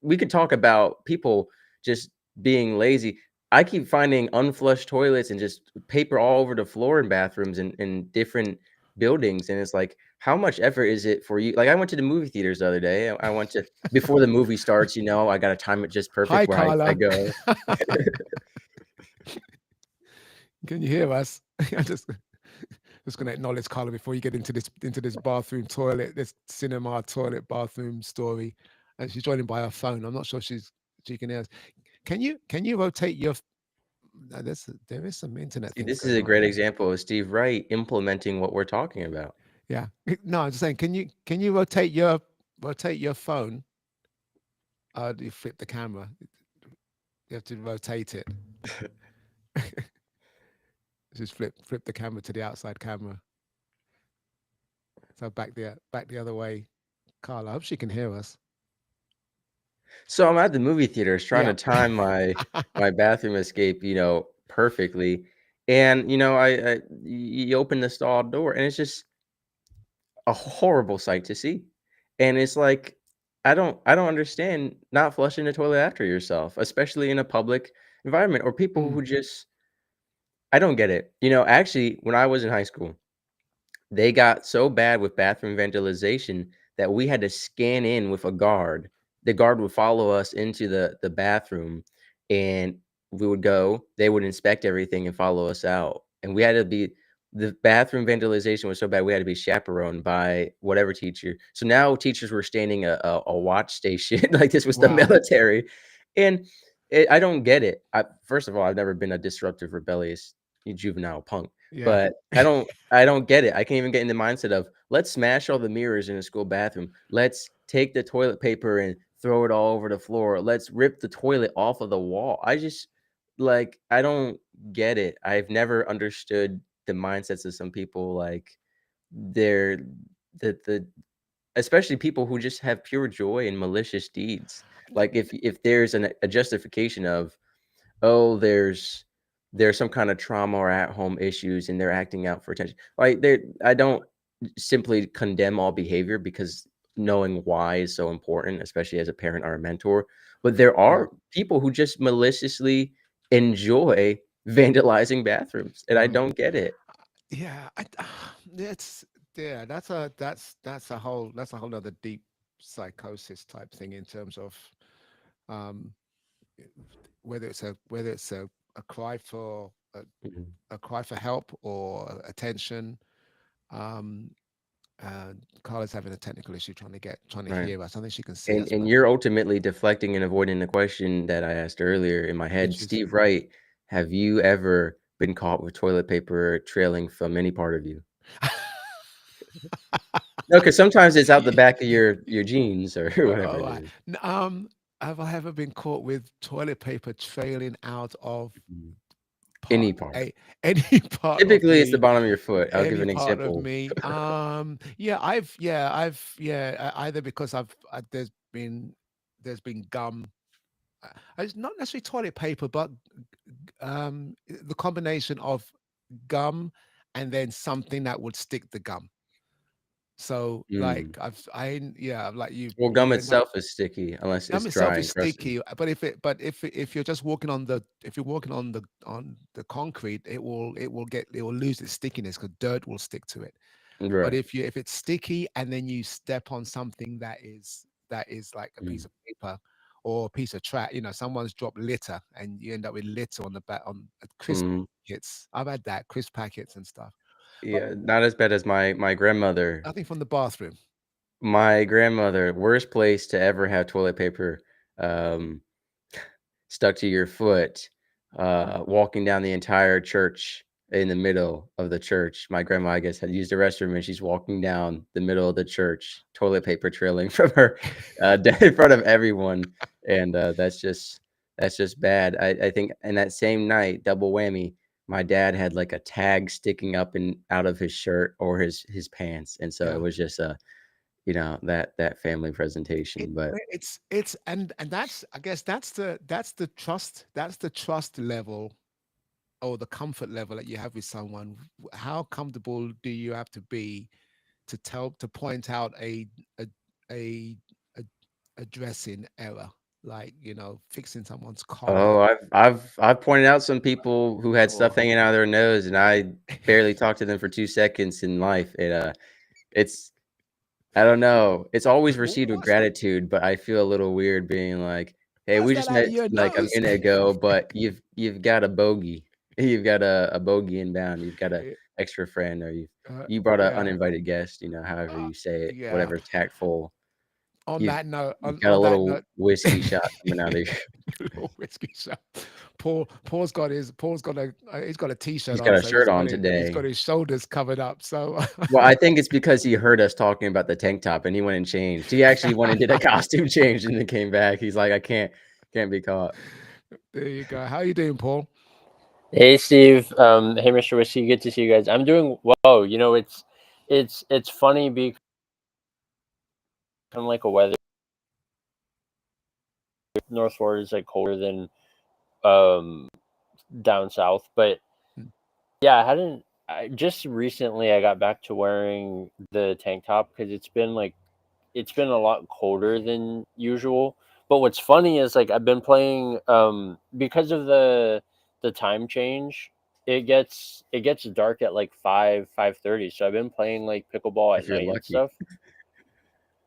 Speaker 2: we could talk about people just being lazy. I keep finding unflushed toilets and just paper all over the floor in bathrooms in different buildings. And it's like, how much effort is it for you? Like, I went to the movie theaters the other day. I went to, before the movie starts, I got to time it just
Speaker 1: hi,
Speaker 2: perfect where I
Speaker 1: Carla,
Speaker 2: go.
Speaker 1: can you hear us? I just going to acknowledge Carla before you get into this bathroom toilet, this cinema toilet bathroom story, and she's joining by her phone. I'm not sure she can hear us. Can you rotate your? There is some internet
Speaker 2: See,
Speaker 1: things
Speaker 2: this is
Speaker 1: going
Speaker 2: a
Speaker 1: on
Speaker 2: great
Speaker 1: here.
Speaker 2: example of Steve Wright implementing what we're talking about.
Speaker 1: Yeah. No, I'm just saying. Can you rotate your phone? You flip the camera. You have to rotate it. Just flip the camera to the outside camera. So back the other way. Carla, I hope she can hear us.
Speaker 2: So I'm at the movie theaters trying
Speaker 1: Yeah.
Speaker 2: to time my bathroom escape, perfectly. And you open the stall door and it's just a horrible sight to see. And it's like, I don't understand not flushing the toilet after yourself, especially in a public environment, or people
Speaker 1: Mm,
Speaker 2: who just, I don't get it. Actually, when I was in high school, they got so bad with bathroom vandalization that we had to scan in with a guard. The guard would follow us into the bathroom, and we would go, they would inspect everything and follow us out. And we had to be the bathroom vandalization was so bad we had to be chaperoned by whatever teacher. So now teachers were standing a watch station like this was the
Speaker 1: Wow.
Speaker 2: military. And I don't get it. First of all, I've never been a disruptive, rebellious juvenile punk,
Speaker 1: Yeah.
Speaker 2: but I don't get it. I can't even get in the mindset of let's smash all the mirrors in a school bathroom. Let's take the toilet paper and throw it all over the floor. Let's rip the toilet off of the wall. I don't get it. I've never understood the mindsets of some people. Like they're the especially people who just have pure joy in malicious deeds. Like if there's a justification of, oh, there's some kind of trauma or at home issues and they're acting out for attention. Like I don't simply condemn all behavior because knowing why is so important, especially as a parent or a mentor. But there
Speaker 1: Yeah.
Speaker 2: are people who just maliciously enjoy vandalizing bathrooms, and I
Speaker 1: Mm.
Speaker 2: don't get it.
Speaker 1: Yeah. That's yeah. That's a whole other deep psychosis type thing in terms of um, whether it's a cry for
Speaker 2: Mhm.
Speaker 1: a cry for help or attention. Um, Carla's having a technical issue trying to
Speaker 2: Right.
Speaker 1: hear us. I think she can see
Speaker 2: And
Speaker 1: us,
Speaker 2: and
Speaker 1: but
Speaker 2: you're ultimately deflecting and avoiding the question that I asked earlier in my head.
Speaker 1: which is
Speaker 2: Steve Wright, have you ever been caught with toilet paper trailing from any part of you? No, because sometimes it's out the back of your jeans or whatever
Speaker 1: all
Speaker 2: it
Speaker 1: right.
Speaker 2: is.
Speaker 1: Have I ever been caught with toilet paper trailing out of
Speaker 2: Mhm.
Speaker 1: part
Speaker 2: Any part.
Speaker 1: a any part of
Speaker 2: Typically, it's the
Speaker 1: me?
Speaker 2: bottom of your foot. I'll give
Speaker 1: Any
Speaker 2: an
Speaker 1: part of
Speaker 2: example.
Speaker 1: me? Either because there's been gum. It's not necessarily toilet paper, but the combination of gum and then something that would stick the gum. So like
Speaker 2: Mm.
Speaker 1: like
Speaker 2: Well, gum
Speaker 1: you end up
Speaker 2: itself is sticky unless it's
Speaker 1: gum itself
Speaker 2: dry
Speaker 1: is
Speaker 2: and crusted.
Speaker 1: sticky, if you're just walking on the if you're walking on the concrete, it will lose its stickiness because dirt will stick to it. But
Speaker 2: Right.
Speaker 1: if it's sticky and then you step on something that is like a piece
Speaker 2: Mm.
Speaker 1: of paper or a piece of trash, someone's dropped litter and you end up with litter on the back on crisp
Speaker 2: Mhm.
Speaker 1: packets. I've had that crisp packets and stuff. But
Speaker 2: Yeah, not as bad as my grandmother.
Speaker 1: nothing from the bathroom.
Speaker 2: My grandmother, worst place to ever have toilet paper, um, stuck to your foot, walking down the entire church in the middle of the church. My grandma, I guess, had used the restroom and she's walking down the middle of the church, toilet paper trailing from her, in front of everyone. And that's just bad. I think in that same night, double whammy, my dad had like a tag sticking up and out of his shirt or his pants. And so it
Speaker 1: Yeah.
Speaker 2: was just that family
Speaker 1: It,
Speaker 2: presentation. But
Speaker 1: it's and that's I guess that's the trust level or the comfort level that you have with someone. How comfortable do you have to be to point out a a a, a dressing error, like fixing someone's collar
Speaker 2: oh, I've pointed out some people who had stuff
Speaker 1: or
Speaker 2: hanging out of their nose, and I barely talked to them for 2 seconds in life. It's I don't know. It's always received with
Speaker 1: what's
Speaker 2: gratitude, but I feel a little weird being like, "Hey,
Speaker 1: what's
Speaker 2: we
Speaker 1: that
Speaker 2: just
Speaker 1: out of
Speaker 2: met
Speaker 1: your
Speaker 2: like a
Speaker 1: nose?
Speaker 2: minute ago, but you've got a bogey. You've got a bogey inbound. You've got a
Speaker 1: Eh,
Speaker 2: extra friend, or you
Speaker 1: uh,
Speaker 2: you brought an
Speaker 1: yeah,
Speaker 2: uninvited guest, however
Speaker 1: uh,
Speaker 2: you say it,
Speaker 1: yeah.
Speaker 2: whatever's tactful.
Speaker 1: On
Speaker 2: You've
Speaker 1: that note,
Speaker 2: you've
Speaker 1: on,
Speaker 2: got a
Speaker 1: on that
Speaker 2: little
Speaker 1: note,
Speaker 2: whiskey shot coming out of your
Speaker 1: little whiskey shop. He's got a t-shirt
Speaker 2: he's
Speaker 1: on,
Speaker 2: got a
Speaker 1: so
Speaker 2: shirt on
Speaker 1: he's got
Speaker 2: today.
Speaker 1: his shoulders covered up. So
Speaker 2: Well, I think it's because he heard us talking about the tank top and he went and changed. He actually went and did a costume change and then came back. He's like, "I can't be caught."
Speaker 1: there you go. How you doing, Paul?
Speaker 3: Hey Steve, hey Mr. Whiskey, good to see you guys. I'm doing well. It's funny because kind of like a weather. North Florida is like colder than um down south, but
Speaker 1: Mm.
Speaker 3: yeah, I hadn't. I just recently I got back to wearing the tank top because it's been a lot colder than usual. But what's funny is like I've been playing because of the time change. It gets dark at like 5:30. So I've been playing like pickleball at
Speaker 2: If you're
Speaker 3: night and
Speaker 2: lucky.
Speaker 3: stuff.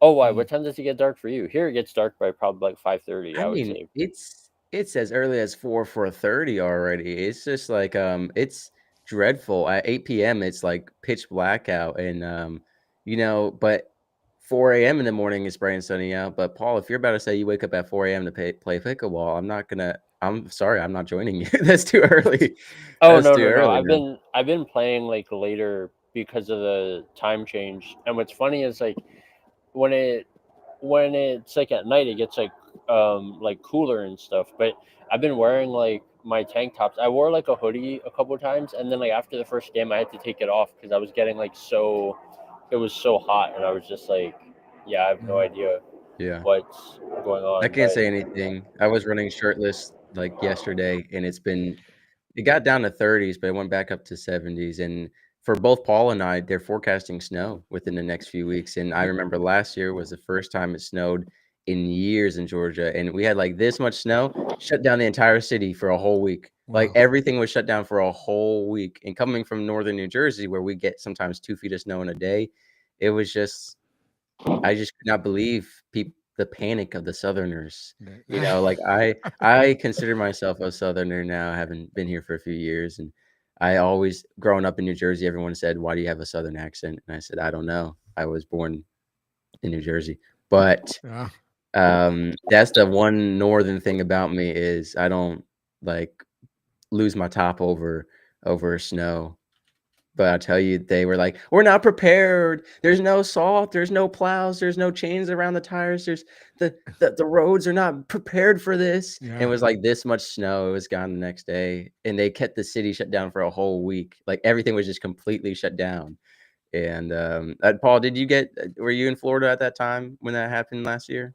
Speaker 3: Oh, why?
Speaker 1: Mm.
Speaker 3: What time does it get dark for you? Here it gets dark by probably like 5:30.
Speaker 2: I
Speaker 3: I would
Speaker 2: mean,
Speaker 3: say.
Speaker 2: it's as early as 4:30 already. It's just like it's dreadful. At 8 p.m. it's like pitch blackout, and but 4 a.m. in the morning it's bright and sunny out. But Paul, if you're about to say you wake up at 4 a.m. to play pickleball, I'm sorry, I'm not joining you. That's too early.
Speaker 3: Oh
Speaker 2: That's
Speaker 3: no,
Speaker 2: too
Speaker 3: no, no.
Speaker 2: early, man.
Speaker 3: I've been playing like later because of the time change. And what's funny is like when it's like at night, it gets like cooler and stuff. But I've been wearing like my tank tops. I wore like a hoodie a couple times, and then like after the first game, I had to take it off because I was getting like so it was so hot, and I was just like, yeah, I have no
Speaker 1: Mhm.
Speaker 3: idea
Speaker 2: Yeah.
Speaker 3: what's going
Speaker 2: I
Speaker 3: on.
Speaker 2: can't
Speaker 3: But
Speaker 2: say anything. I was running shirtless like yesterday, and it got down to 30s, but it went back up to 70s. And for both Paul and I, they're forecasting snow within the next few weeks. And I remember last year was the first time it snowed in years in Georgia, and we had like this much snow, shut down the entire city for a whole week. Like
Speaker 1: Wow.
Speaker 2: everything was shut down for a whole week. And coming from northern New Jersey, where we get sometimes 2 feet of snow in a day, it was just I just could not believe the panic of the Southerners. Like I consider myself a Southerner now, having been here for a few years, and I always growing up in New Jersey, everyone said, "Why do you have a Southern accent?" And I said, "I don't know. I was born in New Jersey." But
Speaker 1: Yeah.
Speaker 2: that's the one northern thing about me is I don't like lose my top over snow. But I tell you, they were like, "We're not prepared. There's no salt. There's no plows. There's no chains around the tires. There's the roads are not prepared for this." And it
Speaker 1: Yeah.
Speaker 2: was like this much snow. It was gone the next day, and they kept the city shut down for a whole week. Like everything was just completely shut down. And Paul, were you in Florida at that time when that happened last year?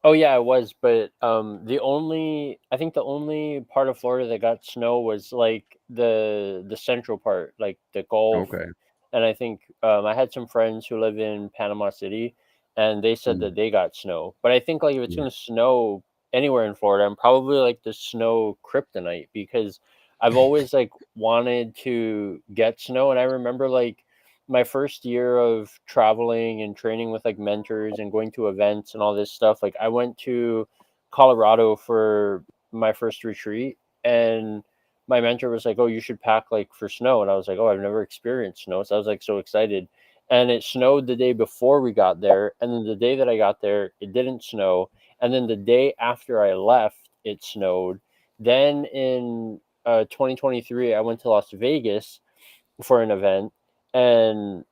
Speaker 3: oh yeah, I was. But I think the only part of Florida that got snow was like the central part, like the Gulf.
Speaker 2: Okay.
Speaker 3: And I think I had some friends who live in Panama City, and they said
Speaker 2: Mm,
Speaker 3: that they got snow. But I think like if it's
Speaker 2: yeah.
Speaker 3: gonna snow anywhere in Florida, I'm probably like the snow kryptonite because I've always like wanted to get snow. And I remember like my first year of traveling and training with like mentors and going to events and all this stuff. Like I went to Colorado for my first retreat, and my mentor was like, "Oh, you should pack like for snow." And I was like, "Oh, I've never experienced snow." So I was like so excited. And it snowed the day before we got there, and then the day that I got there, it didn't snow. And then the day after I left, it snowed. Then in 2023, I went to Las Vegas for an event, and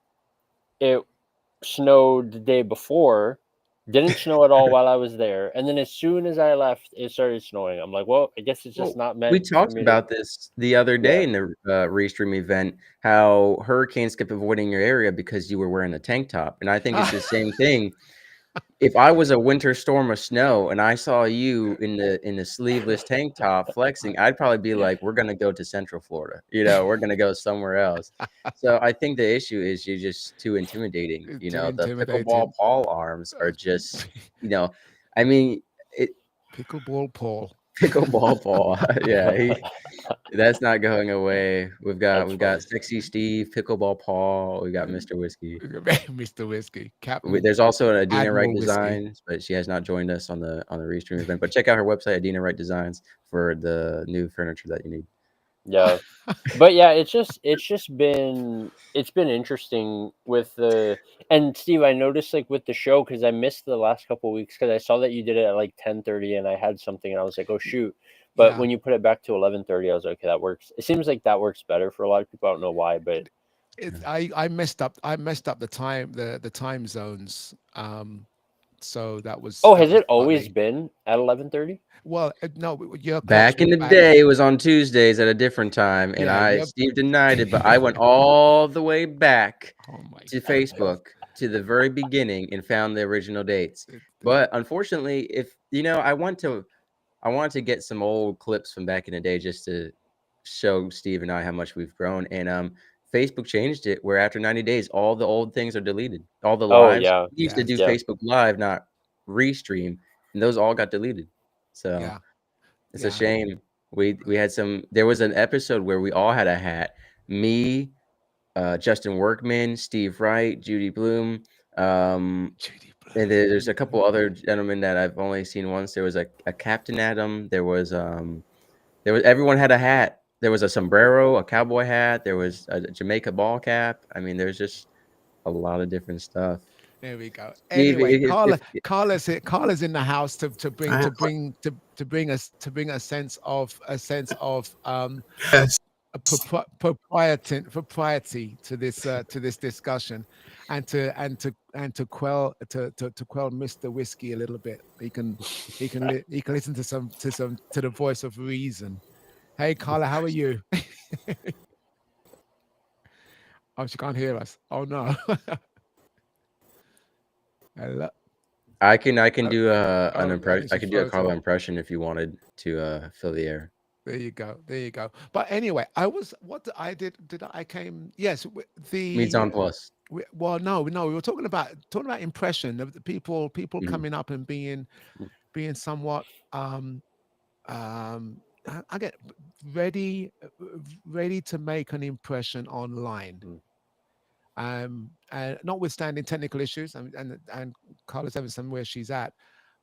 Speaker 3: it snowed the day before, didn't snow at all while I was there, and then as soon as I left, it started snowing. I'm like, well, I guess it's just
Speaker 2: Well,
Speaker 3: not
Speaker 2: we
Speaker 3: meant for
Speaker 2: talked
Speaker 3: me to.
Speaker 2: about this the other day
Speaker 3: Yeah.
Speaker 2: in the Restream event, how hurricanes kept avoiding your area because you were wearing a tank top. And I think it's the same thing. If I was a winter storm of snow and I saw you in the sleeveless tank top flexing, I'd probably be like, "We're gonna go to Central Florida. We're gonna go somewhere else." So I think the issue is you're just too intimidating.
Speaker 1: It's too
Speaker 2: The pickleball
Speaker 1: intimidating.
Speaker 2: Paul arms are
Speaker 1: Uh,
Speaker 2: just, I mean, it
Speaker 1: Pickleball Paul.
Speaker 2: pickleball Paul. Yeah, that's not going away.
Speaker 3: That's
Speaker 2: We've got
Speaker 3: funny.
Speaker 2: Sexy Steve, Pickleball Paul, we got Mr. Whiskey.
Speaker 1: Mr. Whiskey,
Speaker 2: There's also an Adina Wright
Speaker 1: Admiral Whiskey.
Speaker 2: Designs, but she has not joined us on the Restream event. But check out her website, Adina Wright Designs, for the new furniture that you need.
Speaker 3: Yeah. But yeah, it's been interesting with the. And Steve, I noticed like with the show, because I missed the last couple weeks because I saw that you did it at like 10:30 and I had something and I was like, oh shoot. But
Speaker 1: Yeah.
Speaker 3: when you put it back to 11:30, I was like, okay, that works. It seems like that works better for a lot of people. I don't know why, but
Speaker 1: It, I messed up. I messed up the time zones. So
Speaker 3: oh,
Speaker 1: that
Speaker 3: has
Speaker 1: was
Speaker 3: it always
Speaker 1: partly.
Speaker 3: been at 11:30?
Speaker 1: Well, no, your clocks
Speaker 2: Back in
Speaker 1: went
Speaker 2: the
Speaker 1: back.
Speaker 2: day, it was on Tuesdays at a different time, and
Speaker 1: Yeah, your.
Speaker 2: Steve denied it, but I went all the way back
Speaker 1: Oh my
Speaker 2: to
Speaker 1: goodness.
Speaker 2: Facebook to the very beginning and found the original dates. But unfortunately, if I wanted to get some old clips from back in the day just to show Steve and I how much we've grown. And Facebook changed it where after 90 days, all the old things are deleted. All the
Speaker 3: Oh
Speaker 2: lives.
Speaker 3: yeah,
Speaker 2: We used to do
Speaker 1: Yes.
Speaker 3: yeah.
Speaker 2: Facebook Live, not Restream, and those all got deleted. So
Speaker 1: Yeah.
Speaker 2: it's a
Speaker 1: Yeah.
Speaker 2: shame. We had there was an episode where we all had a hat. Me, Justin Workman, Steve Wright, Judy Bloom, um,
Speaker 1: Judy
Speaker 2: And there's a couple other gentlemen that I've only seen once. There was a Captain Adam. There was everyone had a hat. There was a sombrero, a cowboy hat. There was a Jamaica ball cap. I mean, there's just a lot of different stuff.
Speaker 1: There we go.
Speaker 2: Steve,
Speaker 1: Anyway,
Speaker 2: if
Speaker 1: Carla's in the house to bring
Speaker 4: I-
Speaker 1: a sense of
Speaker 4: Yes.
Speaker 1: a propriety to this discussion, and to quell Mr. Whiskey a little bit. He can listen to the voice of reason. Hey, Carla, how are you? Oh, she can't hear us. Oh no. Hello.
Speaker 2: I can do
Speaker 1: oh,
Speaker 2: an
Speaker 1: I
Speaker 2: impression.
Speaker 1: think
Speaker 2: I
Speaker 1: she
Speaker 2: could do a
Speaker 1: froze
Speaker 2: Carla
Speaker 1: up.
Speaker 2: impression if you wanted to fill the air.
Speaker 1: There you go. There you go. But anyway, I came. Yes,
Speaker 2: Mise en place.
Speaker 1: well, no, we were talking about impression of the people
Speaker 2: Mhm.
Speaker 1: coming up and being somewhat I get ready to make an impression online. And notwithstanding technical issues, and Carla's Evanson where she's at,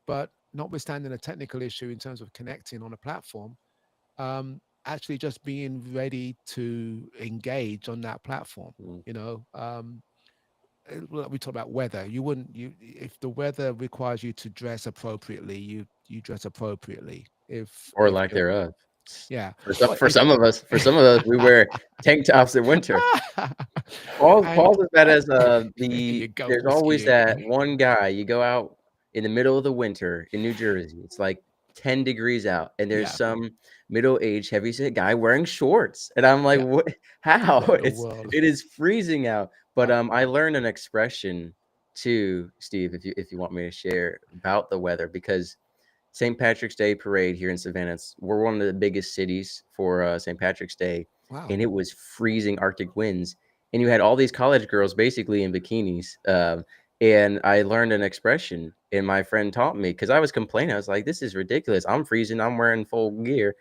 Speaker 1: but notwithstanding a technical issue in terms of connecting on a platform, actually just being ready to engage on that platform. You know, we talk about weather. If the weather requires you to dress appropriately, you dress appropriately.
Speaker 2: Or
Speaker 1: If
Speaker 2: lack
Speaker 1: you're-
Speaker 2: thereof.
Speaker 1: yeah.
Speaker 2: For some of us, we wear tank tops in winter. Paul's as bad as
Speaker 1: There you go,
Speaker 2: there's
Speaker 1: Whiskey.
Speaker 2: always that one guy. You go out in the middle of the winter in New Jersey. It's like 10 degrees out, and there's
Speaker 1: Yeah.
Speaker 2: some middle-aged heavyset guy wearing shorts, and I'm like,
Speaker 1: Yeah.
Speaker 2: what? How?
Speaker 1: What in the world?
Speaker 2: It is freezing out. But
Speaker 1: Yeah.
Speaker 2: I learned an expression too, Steve, if you want me to share about the weather, because St. Patrick's Day parade here in Savannah, we're one of the biggest cities for St. Patrick's Day,
Speaker 1: Wow.
Speaker 2: and it was freezing Arctic winds, and you had all these college girls basically in bikinis. And I learned an expression, and my friend taught me because I was complaining. I was like, "This is ridiculous. I'm freezing. I'm wearing full gear,"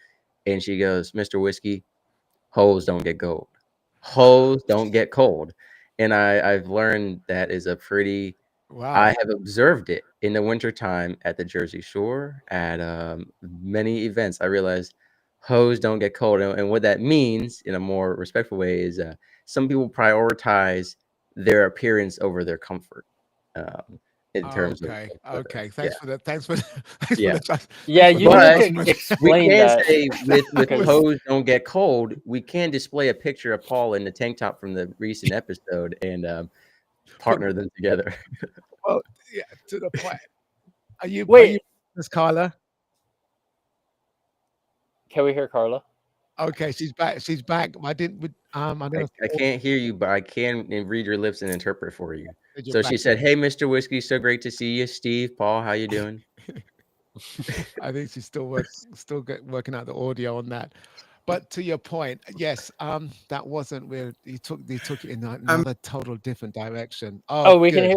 Speaker 2: and she goes, "Mr. Whiskey, hoes don't get cold. Hoes don't get cold." And I've learned that is a pretty.
Speaker 1: Wow.
Speaker 2: I have observed it in the wintertime at the Jersey Shore, at many events. I realized hoes don't get cold. And what that means in a more respectful way is some people prioritize their appearance over their comfort in terms of
Speaker 1: Okay.
Speaker 2: weather.
Speaker 1: Okay.
Speaker 2: Yeah.
Speaker 1: Thanks for
Speaker 2: Yeah.
Speaker 3: Yeah,
Speaker 1: for
Speaker 3: you
Speaker 1: the
Speaker 2: But
Speaker 3: can
Speaker 1: enlightenment.
Speaker 2: we
Speaker 3: explain
Speaker 2: can
Speaker 3: that.
Speaker 2: say with
Speaker 3: Because-
Speaker 2: hoes don't get cold, we can display a picture of Paul in the tank top from the recent episode and partner them together.
Speaker 1: Well, yeah, to the point. Are you
Speaker 3: Wait.
Speaker 1: Miss Carla?
Speaker 3: Can we hear Carla?
Speaker 1: Okay, she's back. She's back. I don't know.
Speaker 2: I can't hear you, but I can read your lips and interpret for you.
Speaker 1: if you're
Speaker 2: So
Speaker 1: back.
Speaker 2: she said, "Hey, Mr. Whiskey, so great to see you. Steve, Paul, how you doing?"
Speaker 1: I think she's still working out the audio on that. But to your point, yes, that wasn't where you took it in another total different direction.
Speaker 3: Oh, we can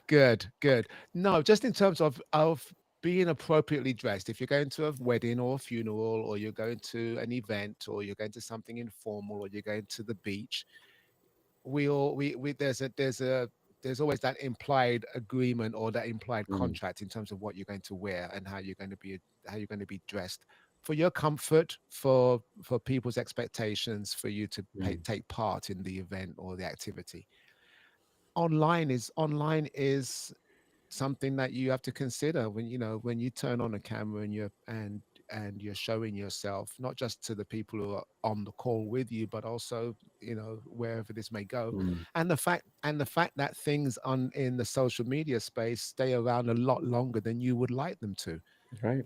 Speaker 1: good,
Speaker 3: hear.
Speaker 1: good. No, just in terms of being appropriately dressed. If you're going to a wedding or a funeral, or you're going to an event, or you're going to something informal, or you're going to the beach, there's always that implied agreement or that implied contract in terms of what you're going to wear and how you're going to be dressed for your comfort, for people's expectations, for you to take part in the event or the activity. Online is something that you have to consider when you turn on a camera and you're showing yourself, not just to the people who are on the call with you, but also wherever this may go. And the fact that things in the social media space stay around a lot longer than you would like them to.
Speaker 2: Right.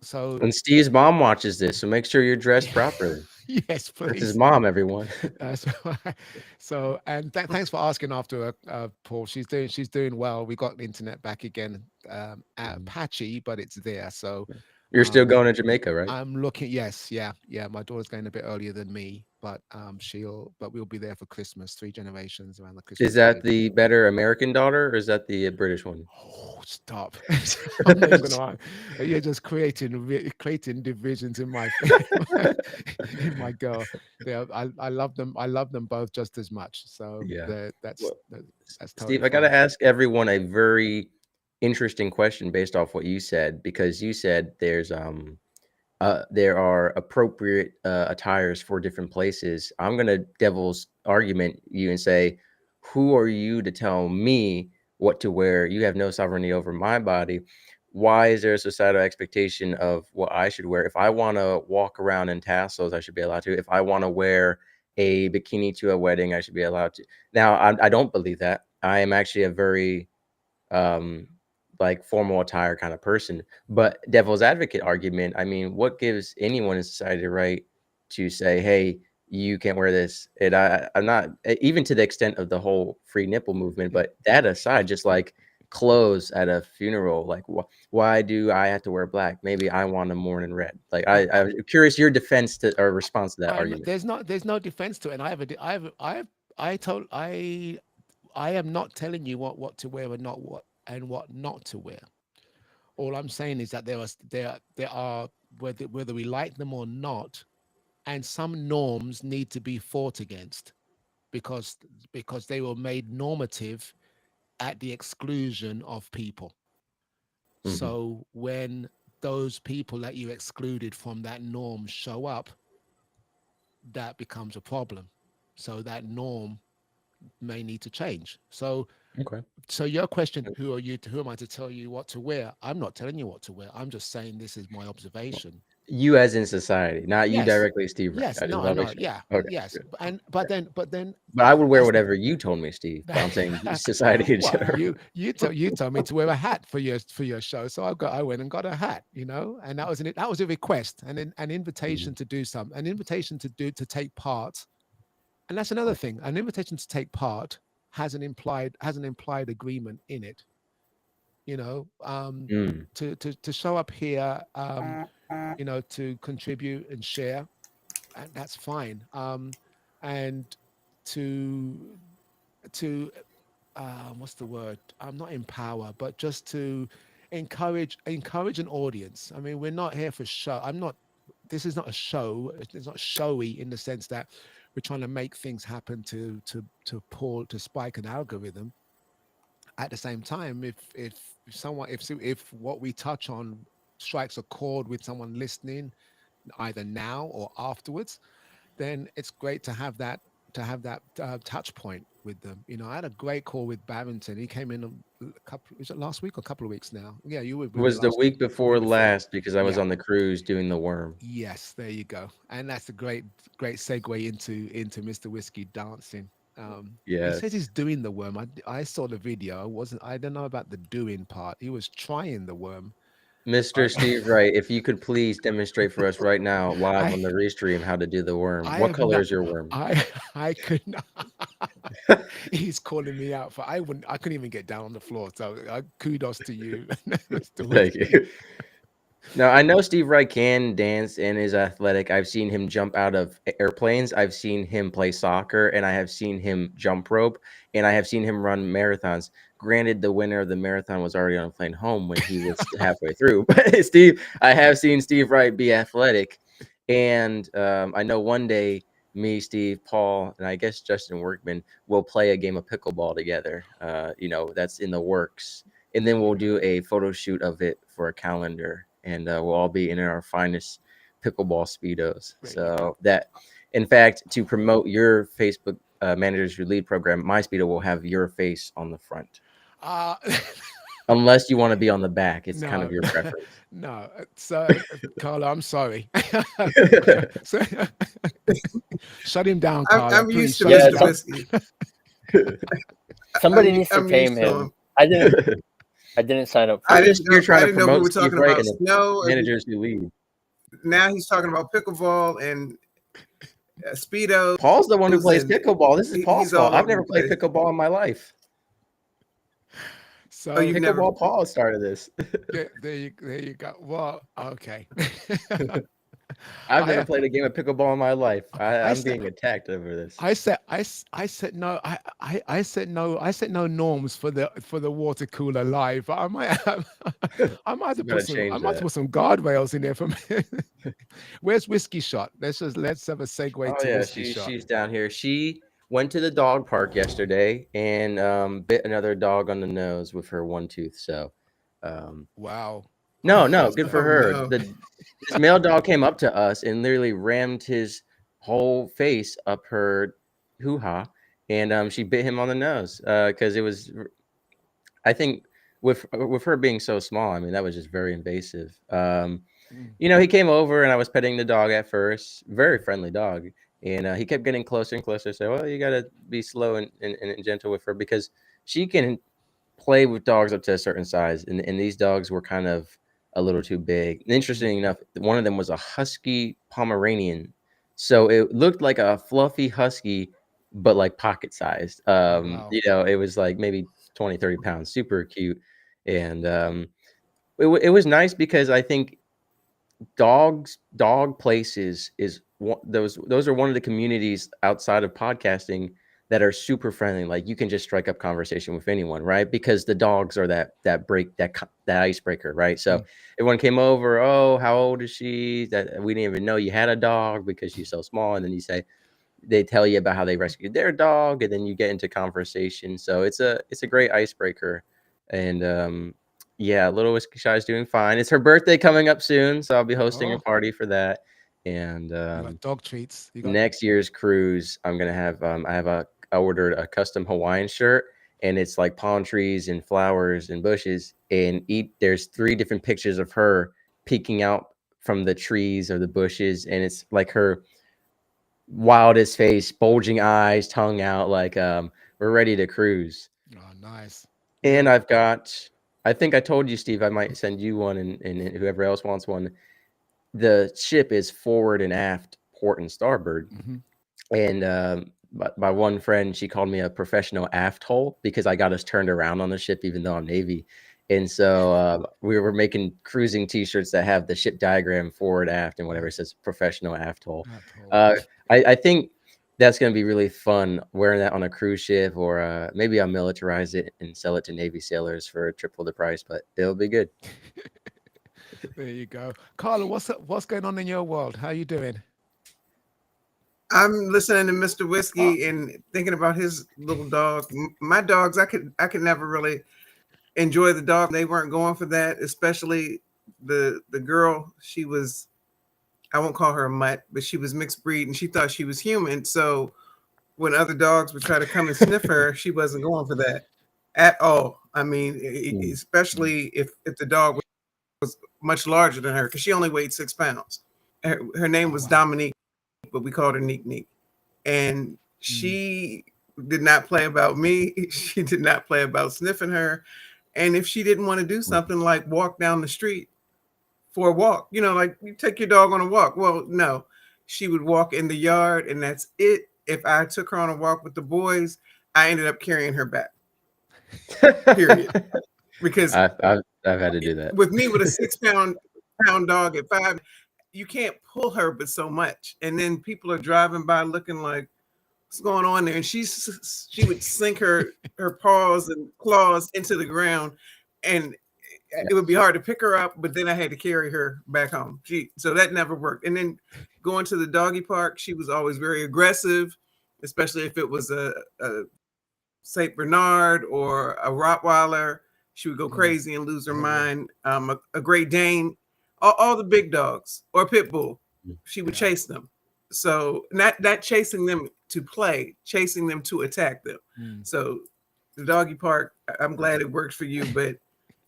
Speaker 1: So
Speaker 2: And Steve's mom watches this, so make sure you're dressed properly.
Speaker 1: yes, please.
Speaker 2: That's his mom, everyone.
Speaker 1: So and thanks for asking after Paul. She's doing well. We got the internet back again, patchy, but it's there. So
Speaker 2: You're still
Speaker 1: Um,
Speaker 2: going to Jamaica, right?
Speaker 1: I'm looking. Yes, yeah. My daughter's going a bit earlier than me, but we'll be there for Christmas. 3 generations around the
Speaker 2: Is
Speaker 1: Christmas
Speaker 2: that
Speaker 1: Eve.
Speaker 2: the better American daughter, or is that the British one?
Speaker 1: Oh, stop! I'm not even gonna. You're just creating divisions in my in my girl. Yeah, I love them. I love them both just as much. So
Speaker 2: Yeah.
Speaker 1: that's
Speaker 2: Well,
Speaker 1: that's totally
Speaker 2: Steve, I got to
Speaker 1: fine.
Speaker 2: ask everyone a very interesting question based off what you said, because you said there are appropriate attires for different places. I'm gonna devil's argument you and say, who are you to tell me what to wear? You have no sovereignty over my body. Why is there a societal expectation of what I should wear? If I want to walk around in tassels, I should be allowed to. If I want to wear a bikini to a wedding, I should be allowed to. Now, I don't believe that. I am actually a very um like formal attire kind of person. But devil's advocate argument, I mean, what gives anyone in society the right to say, hey, you can't wear this? And I'm not even to the extent of the whole free nipple movement, but that aside, just like clothes at a funeral, like why do I have to wear black? Maybe I want to mourn in red. Like I'm curious your defense to or response to that argument.
Speaker 1: There's no defense to it, and I am not telling you what to wear and what not to wear. All I'm saying is that there are whether we like them or not, and some norms need to be fought against because they were made normative at the exclusion of people.
Speaker 2: Mhm.
Speaker 1: So when those people that you excluded from that norm show up, that becomes a problem. So that norm may need to change.
Speaker 2: Okay.
Speaker 1: So your question, who are you? Who am I to tell you what to wear? I'm not telling you what to wear. I'm just saying this is my observation.
Speaker 2: You as in society, not you
Speaker 1: Yes,
Speaker 2: directly, Steve Wright.
Speaker 1: yes,
Speaker 2: I just
Speaker 1: no,
Speaker 2: want to make
Speaker 1: no,
Speaker 2: sure.
Speaker 1: yeah,
Speaker 2: Okay.
Speaker 1: yes,
Speaker 2: Good.
Speaker 1: but then
Speaker 2: But I would wear
Speaker 1: that's
Speaker 2: whatever you told me, Steve. But I'm saying society in
Speaker 1: well,
Speaker 2: general.
Speaker 1: you told me to wear a hat for your show, so I went and got a hat, and that was a request and an invitation
Speaker 2: Mhm.
Speaker 1: to do something, an invitation to take part, and that's another thing. An invitation to take part has an implied agreement in it,
Speaker 2: Mm,
Speaker 1: to show up here, to contribute and share, and that's fine. And to to what's the word? I'm not empower, but just to encourage an audience. I mean, we're not here for show. I'm not. This is not a show. It's not showy in the sense that we're trying to make things happen to spike an algorithm. At the same time, if what we touch on strikes a chord with someone listening, either now or afterwards, then it's great to have that touch point with them. I had a great call with Barrington. He came in a couple. Was it last week or a couple of weeks now? Yeah, you were
Speaker 2: it
Speaker 1: with me
Speaker 2: was the
Speaker 1: last week.
Speaker 2: week before
Speaker 1: Week before.
Speaker 2: last because I was
Speaker 1: Yeah.
Speaker 2: on the cruise doing the worm.
Speaker 1: Yes. There you go. And that's a great segue into Mr. Whiskey dancing. He says
Speaker 2: Yes.
Speaker 1: he's doing the worm. I saw the video. I don't know about the doing part. He was trying the worm,
Speaker 2: Mr.
Speaker 1: but
Speaker 2: Steve Wright, if you could please demonstrate for us right now, live
Speaker 1: I
Speaker 2: on the restream, how to do the worm.
Speaker 1: I
Speaker 2: What
Speaker 1: have
Speaker 2: color
Speaker 1: not.
Speaker 2: is your worm?
Speaker 1: I could not. He's calling me out for. I couldn't even get down on the floor. So kudos to you, Mr.
Speaker 2: Thank
Speaker 1: Whiskey.
Speaker 2: you. Now, I know Steve Wright can dance and is athletic. I've seen him jump out of airplanes. I've seen him play soccer, and I have seen him jump rope, and I have seen him run marathons. Granted, the winner of the marathon was already on a plane home when he was halfway through. But I have seen Steve Wright be athletic, and I know one day me, Steve, Paul, and I guess Justin Workman will play a game of pickleball together. That's in the works, and then we'll do a photo shoot of it for a calendar, and we'll all be in our finest pickleball speedos.
Speaker 1: There you go.
Speaker 2: So that, in fact, to promote your Facebook Managers Who Lead program, my speedo will have your face on the front,
Speaker 1: Uh,
Speaker 2: unless you want to be on the back. It's kind of
Speaker 1: no,
Speaker 2: your preference.
Speaker 1: no. So, Carla, I'm sorry. So, shut him down, Carla.
Speaker 4: I'm
Speaker 1: Please
Speaker 4: used to
Speaker 1: shut him
Speaker 3: Yeah,
Speaker 4: Mr.
Speaker 1: down.
Speaker 4: Whiskey.
Speaker 3: somebody needs to
Speaker 4: I'm
Speaker 3: tame
Speaker 4: used to
Speaker 3: him.
Speaker 4: him.
Speaker 3: I didn't sign up for
Speaker 4: I
Speaker 3: it.
Speaker 2: Just
Speaker 4: didn't
Speaker 2: you're
Speaker 4: know.
Speaker 2: trying
Speaker 4: I
Speaker 2: to
Speaker 4: didn't know we
Speaker 2: promote
Speaker 4: were
Speaker 2: Steve
Speaker 4: talking
Speaker 2: Wright
Speaker 4: about
Speaker 2: and the
Speaker 4: snow.
Speaker 2: Managers Who Lead.
Speaker 4: Now he's talking about pickleball and speedo,
Speaker 2: Paul's the one who plays
Speaker 4: and
Speaker 2: pickleball. This is Paul's
Speaker 4: he's all
Speaker 2: fault. I've
Speaker 4: over
Speaker 2: never
Speaker 4: the
Speaker 2: played
Speaker 4: place.
Speaker 2: pickleball in my life.
Speaker 1: So
Speaker 4: Oh, you've never.
Speaker 2: Pickleball Paul started this.
Speaker 1: yeah, there you go. Well, okay.
Speaker 2: I've
Speaker 1: I
Speaker 2: never played a game of pickleball in my life.
Speaker 1: I
Speaker 2: I'm
Speaker 1: said
Speaker 2: being attacked over this.
Speaker 1: I said no. I said no. I said no norms for the water cooler live. I might I might have to
Speaker 2: You gotta
Speaker 1: put some I
Speaker 2: change
Speaker 1: might have to
Speaker 2: that.
Speaker 1: put some guardrails in there for me. Where's Whiskey Shot? Let's have a segue
Speaker 2: Oh
Speaker 1: to
Speaker 2: yeah,
Speaker 1: Whiskey Shot.
Speaker 2: she's down here. She went to the dog park yesterday and bit another dog on the nose with her one tooth. So um,
Speaker 1: Wow.
Speaker 2: no, no, good for
Speaker 4: Oh
Speaker 2: her.
Speaker 4: no.
Speaker 2: This male dog came up to us and literally rammed his whole face up her hoo ha, and she bit him on the nose because it was. I think with her being so small, I mean that was just very invasive.
Speaker 1: Mm.
Speaker 2: You know, he came over and I was petting the dog at first, very friendly dog, and he kept getting closer and closer. So, well, you gotta be slow and gentle with her because she can play with dogs up to a certain size, and these dogs were kind of a little too big. And interesting enough, one of them was a husky Pomeranian, so it looked like a fluffy husky, but like pocket sized.
Speaker 1: Wow.
Speaker 2: You know, it was like maybe 20, 30 pounds, super cute, and it was nice because I think dog places is those are one of the communities outside of podcasting that are super friendly. Like you can just strike up conversation with anyone, right? Because the dogs are that icebreaker, right? So
Speaker 1: Mm.
Speaker 2: everyone came over. Oh, how old is she? That we didn't even know you had a dog because she's so small. And then they tell you about how they rescued their dog, and then you get into conversation. So it's a great icebreaker. And yeah, little Whiskey Shy is doing fine. It's her birthday coming up soon, so I'll be hosting a
Speaker 1: Oh,
Speaker 2: party for that. And
Speaker 1: you got dog treats. You got
Speaker 2: next year's cruise, I'm gonna have I ordered a custom Hawaiian shirt, and it's like palm trees and flowers and bushes, and there's 3 different pictures of her peeking out from the trees or the bushes, and it's like her wildest face, bulging eyes, tongue out, like we're ready to cruise.
Speaker 1: oh, nice.
Speaker 2: And
Speaker 1: Yeah.
Speaker 2: I think I told you, Steve, I might send you one, and whoever else wants one. The ship is forward and aft, port and starboard.
Speaker 1: Hmm.
Speaker 2: And my one friend, she called me a professional aft hole because I got us turned around on the ship, even though I'm Navy. And so we were making cruising T-shirts that have the ship diagram forward, aft, and whatever. It says professional aft hole. Uh, I think that's going to be really fun wearing that on a cruise ship, or maybe I'll militarize it and sell it to Navy sailors for triple the price, but it'll be good.
Speaker 1: There you go. Carla, what's going on in your world? How you doing?
Speaker 4: I'm listening to Mr.
Speaker 1: Oh,
Speaker 4: Whiskey and thinking about his little dog. My dogs, I could never really enjoy the dog. They weren't going for that, especially the girl. She was, I won't call her a mutt, but she was mixed breed and she thought she was human. So when other dogs would try to come and sniff her, she wasn't going for that at all. I mean,
Speaker 2: Mm.
Speaker 4: especially if the dog was much larger than her, because she only weighed 6 pounds. Her name
Speaker 1: oh
Speaker 4: was
Speaker 1: wow.
Speaker 4: Dominique, but we called her Neek Neek. And
Speaker 1: Mm.
Speaker 4: she did not play about me. She did not play about sniffing her. And if she didn't want to do something like walk down the street for a walk, like you take your dog on a walk. Well, no, she would walk in the yard and that's it. If I took her on a walk with the boys, I ended up carrying her back, period. Because
Speaker 2: I've had to do that.
Speaker 4: with me, with a 6 pound dog at 5, you can't pull her but so much. And then people are driving by looking like, what's going on there? And she would sink her paws and claws into the ground, and it would be hard to pick her up. But then I had to carry her back home. So that never worked. And then going to the doggy park, she was always very aggressive, especially if it was a Saint Bernard or a Rottweiler. She would go
Speaker 1: Mm.
Speaker 4: crazy and lose her
Speaker 1: Yeah.
Speaker 4: mind. A Great Dane, all the big dogs, or a pit bull, she would
Speaker 1: Yeah.
Speaker 4: chase them. So not chasing them to play, chasing them to attack them.
Speaker 1: Mm.
Speaker 4: So the doggy park, I'm glad it worked for you, but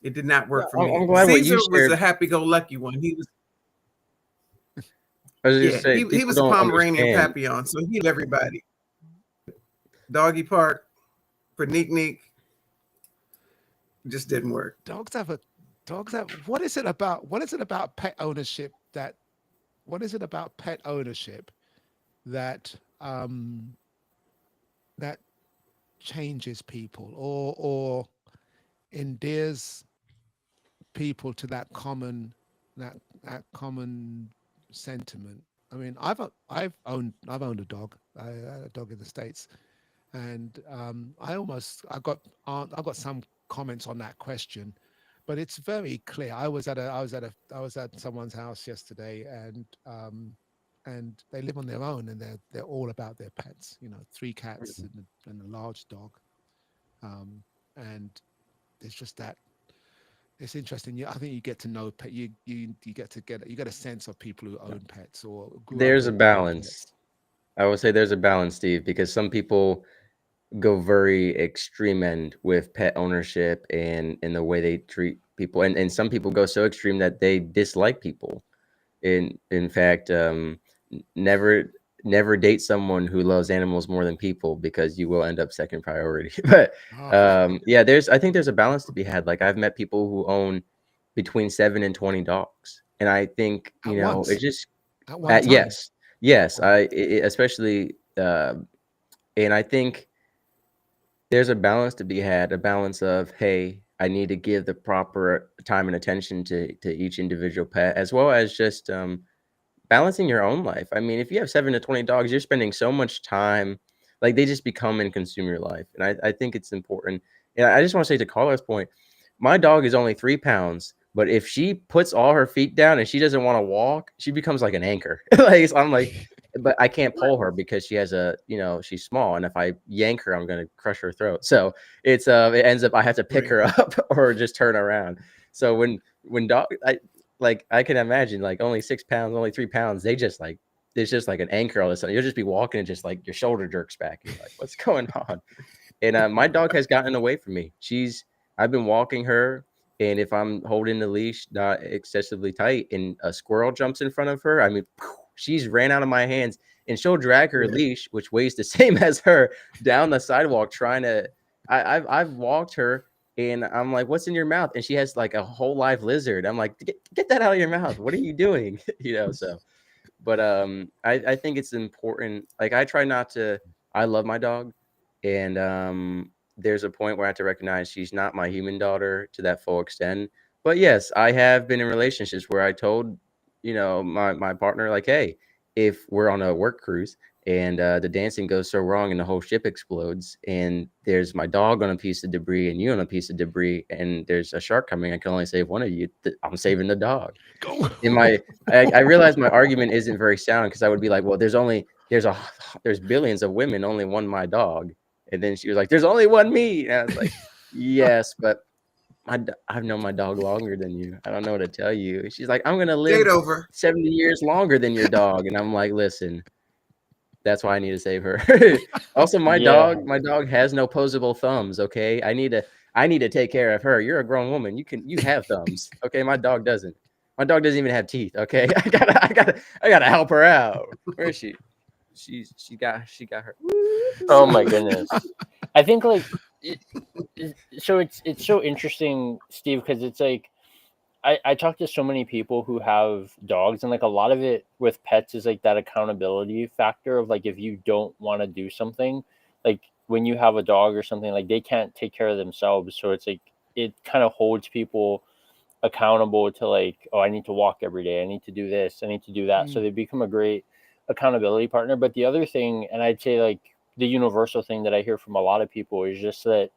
Speaker 4: it did not work for me.
Speaker 2: I'm glad what
Speaker 4: Caesar
Speaker 2: you
Speaker 4: was a
Speaker 2: shared.
Speaker 4: happy-go-lucky one. He was,
Speaker 2: I was
Speaker 4: yeah,
Speaker 2: just say
Speaker 4: he
Speaker 2: people
Speaker 4: was a
Speaker 2: don't
Speaker 4: Pomeranian
Speaker 2: understand.
Speaker 4: Papillon, so he loved everybody. Doggy park for Neek Neek just didn't work.
Speaker 1: Dogs have what is it about pet ownership that what is it about pet ownership that that changes people or endears people to that common that common sentiment. I mean, I've owned a dog. I had a dog in the States, and I got some comments on that question, but it's very clear. I was at someone's house yesterday, and they live on their own, and they're all about their pets. You know, 3 cats and a large dog, and it's just that it's interesting. I think you get to know pet. You get a sense of people who own pets or grew up
Speaker 2: There's a
Speaker 1: with
Speaker 2: balance.
Speaker 1: pets.
Speaker 2: I would say there's a balance, Steve, because some people go very extreme end with pet ownership and in the way they treat people, and some people go so extreme that they dislike people. In fact, never date someone who loves animals more than people, because you will end up second priority. But
Speaker 1: Oh,
Speaker 2: yeah, I think there's a balance to be had. Like, I've met people who own between 7 and 20 dogs, and I think,
Speaker 1: at
Speaker 2: it
Speaker 1: once,
Speaker 2: just
Speaker 1: at one time.
Speaker 2: yes,
Speaker 1: Wow.
Speaker 2: especially, and I think there's a balance to be had, a balance of, hey, I need to give the proper time and attention to each individual pet, as well as just balancing your own life. I mean, if you have 7 to 20 dogs, you're spending so much time, like, they just become and consume your life. And I think it's important. And I just want to say, to Carla's point, my dog is only 3 pounds, but if she puts all her feet down and she doesn't want to walk, she becomes like an anchor. Like, so I'm like, but I can't pull her because she has she's small. And if I yank her, I'm going to crush her throat. So it ends up, I have to pick
Speaker 1: Right.
Speaker 2: her up or just turn around. So when dog, I can imagine, like, only 6 pounds, only 3 pounds, they just like, it's just like an anchor all of a sudden. You'll just be walking and just like your shoulder jerks back. You're like, what's going on? And my dog has gotten away from me. I've been walking her, and if I'm holding the leash not excessively tight and a squirrel jumps in front of her, I mean, she's ran out of my hands, and she'll drag her
Speaker 4: Yeah.
Speaker 2: leash, which weighs the same as her, down the sidewalk trying to. I've walked her, and I'm like, "What's in your mouth?" And she has like a whole live lizard. I'm like, "Get that out of your mouth! What are you doing?" So. But I think it's important. Like, I try not to. I love my dog, and there's a point where I have to recognize she's not my human daughter to that full extent. But yes, I have been in relationships where I told, my partner, like, hey, if we're on a work cruise and the dancing goes so wrong and the whole ship explodes, and there's my dog on a piece of debris and you on a piece of debris, and there's a shark coming, I can only save one of you. I'm saving the dog.
Speaker 1: Go.
Speaker 2: I realized my argument isn't very sound, because I would be like, well, there's billions of women, only one my dog. And then she was like, there's only one me. And I was like, yes, but I've known my dog longer than you. I don't know what to tell you. She's like, I'm gonna live
Speaker 4: Date over.
Speaker 2: 70 years longer than your dog. And I'm like, listen, that's why I need to save her. Also, my
Speaker 3: Yeah.
Speaker 2: dog has no opposable thumbs. Okay, I need to take care of her. You're a grown woman. You have thumbs. Okay, my dog doesn't. My dog doesn't even have teeth. Okay, I gotta help her out. Where is she? She got her.
Speaker 3: Oh my goodness. I think like so it's so interesting, Steve, because it's like I talk to so many people who have dogs, and like a lot of it with pets is like that accountability factor of like, if you don't want to do something, like when you have a dog or something, like they can't take care of themselves. So it's like it kind of holds people accountable to like, oh, I need to walk every day. I need to do this. I need to do that. So
Speaker 1: Mm.
Speaker 3: they become a great accountability partner. But the other thing, and I'd say like the universal thing that I hear from a lot of people is just that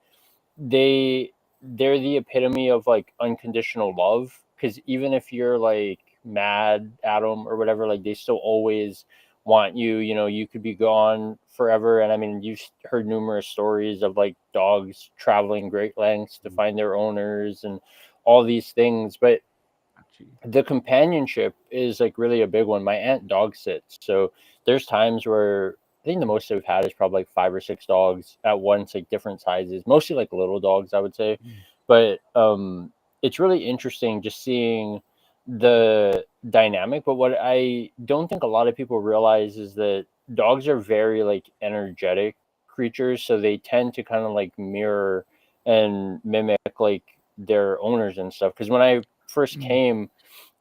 Speaker 3: they're the epitome of like unconditional love, because even if you're like mad at them or whatever, like they still always want you. You could be gone forever, and I mean, you've heard numerous stories of like dogs traveling great lengths to find their owners and all these things. But the companionship is like really a big one. My aunt dog sits, so there's times where I think the most we've had is probably like 5 or 6 dogs at once, like different sizes, mostly like little dogs, I would say.
Speaker 1: Mm.
Speaker 3: But it's really interesting just seeing the dynamic. But what I don't think a lot of people realize is that dogs are very like energetic creatures, so they tend to kind of like mirror and mimic like their owners and stuff. Because when I first
Speaker 1: Mm.
Speaker 3: came,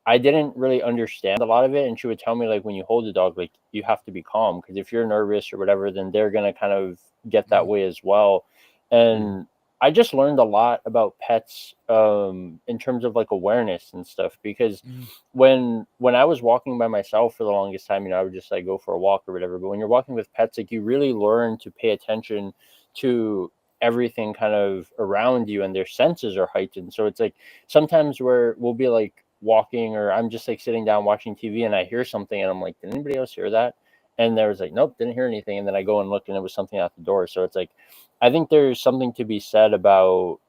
Speaker 3: I didn't really understand a lot of it, and she would tell me like, when you hold a dog, like you have to be calm, because if you're nervous or whatever, then they're gonna kind of get that
Speaker 1: Mm.
Speaker 3: way as well. And I just learned a lot about pets in terms of like awareness and stuff, because
Speaker 1: Mm.
Speaker 3: when I was walking by myself for the longest time, I would just like go for a walk or whatever. But when you're walking with pets, like you really learn to pay attention to everything kind of around you, and their senses are heightened. So it's like sometimes where we'll be like walking, or I'm just like sitting down watching TV and I hear something and I'm like, did anybody else hear that? And there was like, nope, didn't hear anything. And then I go and look and it was something out the door. So it's like, I think there's something to be said about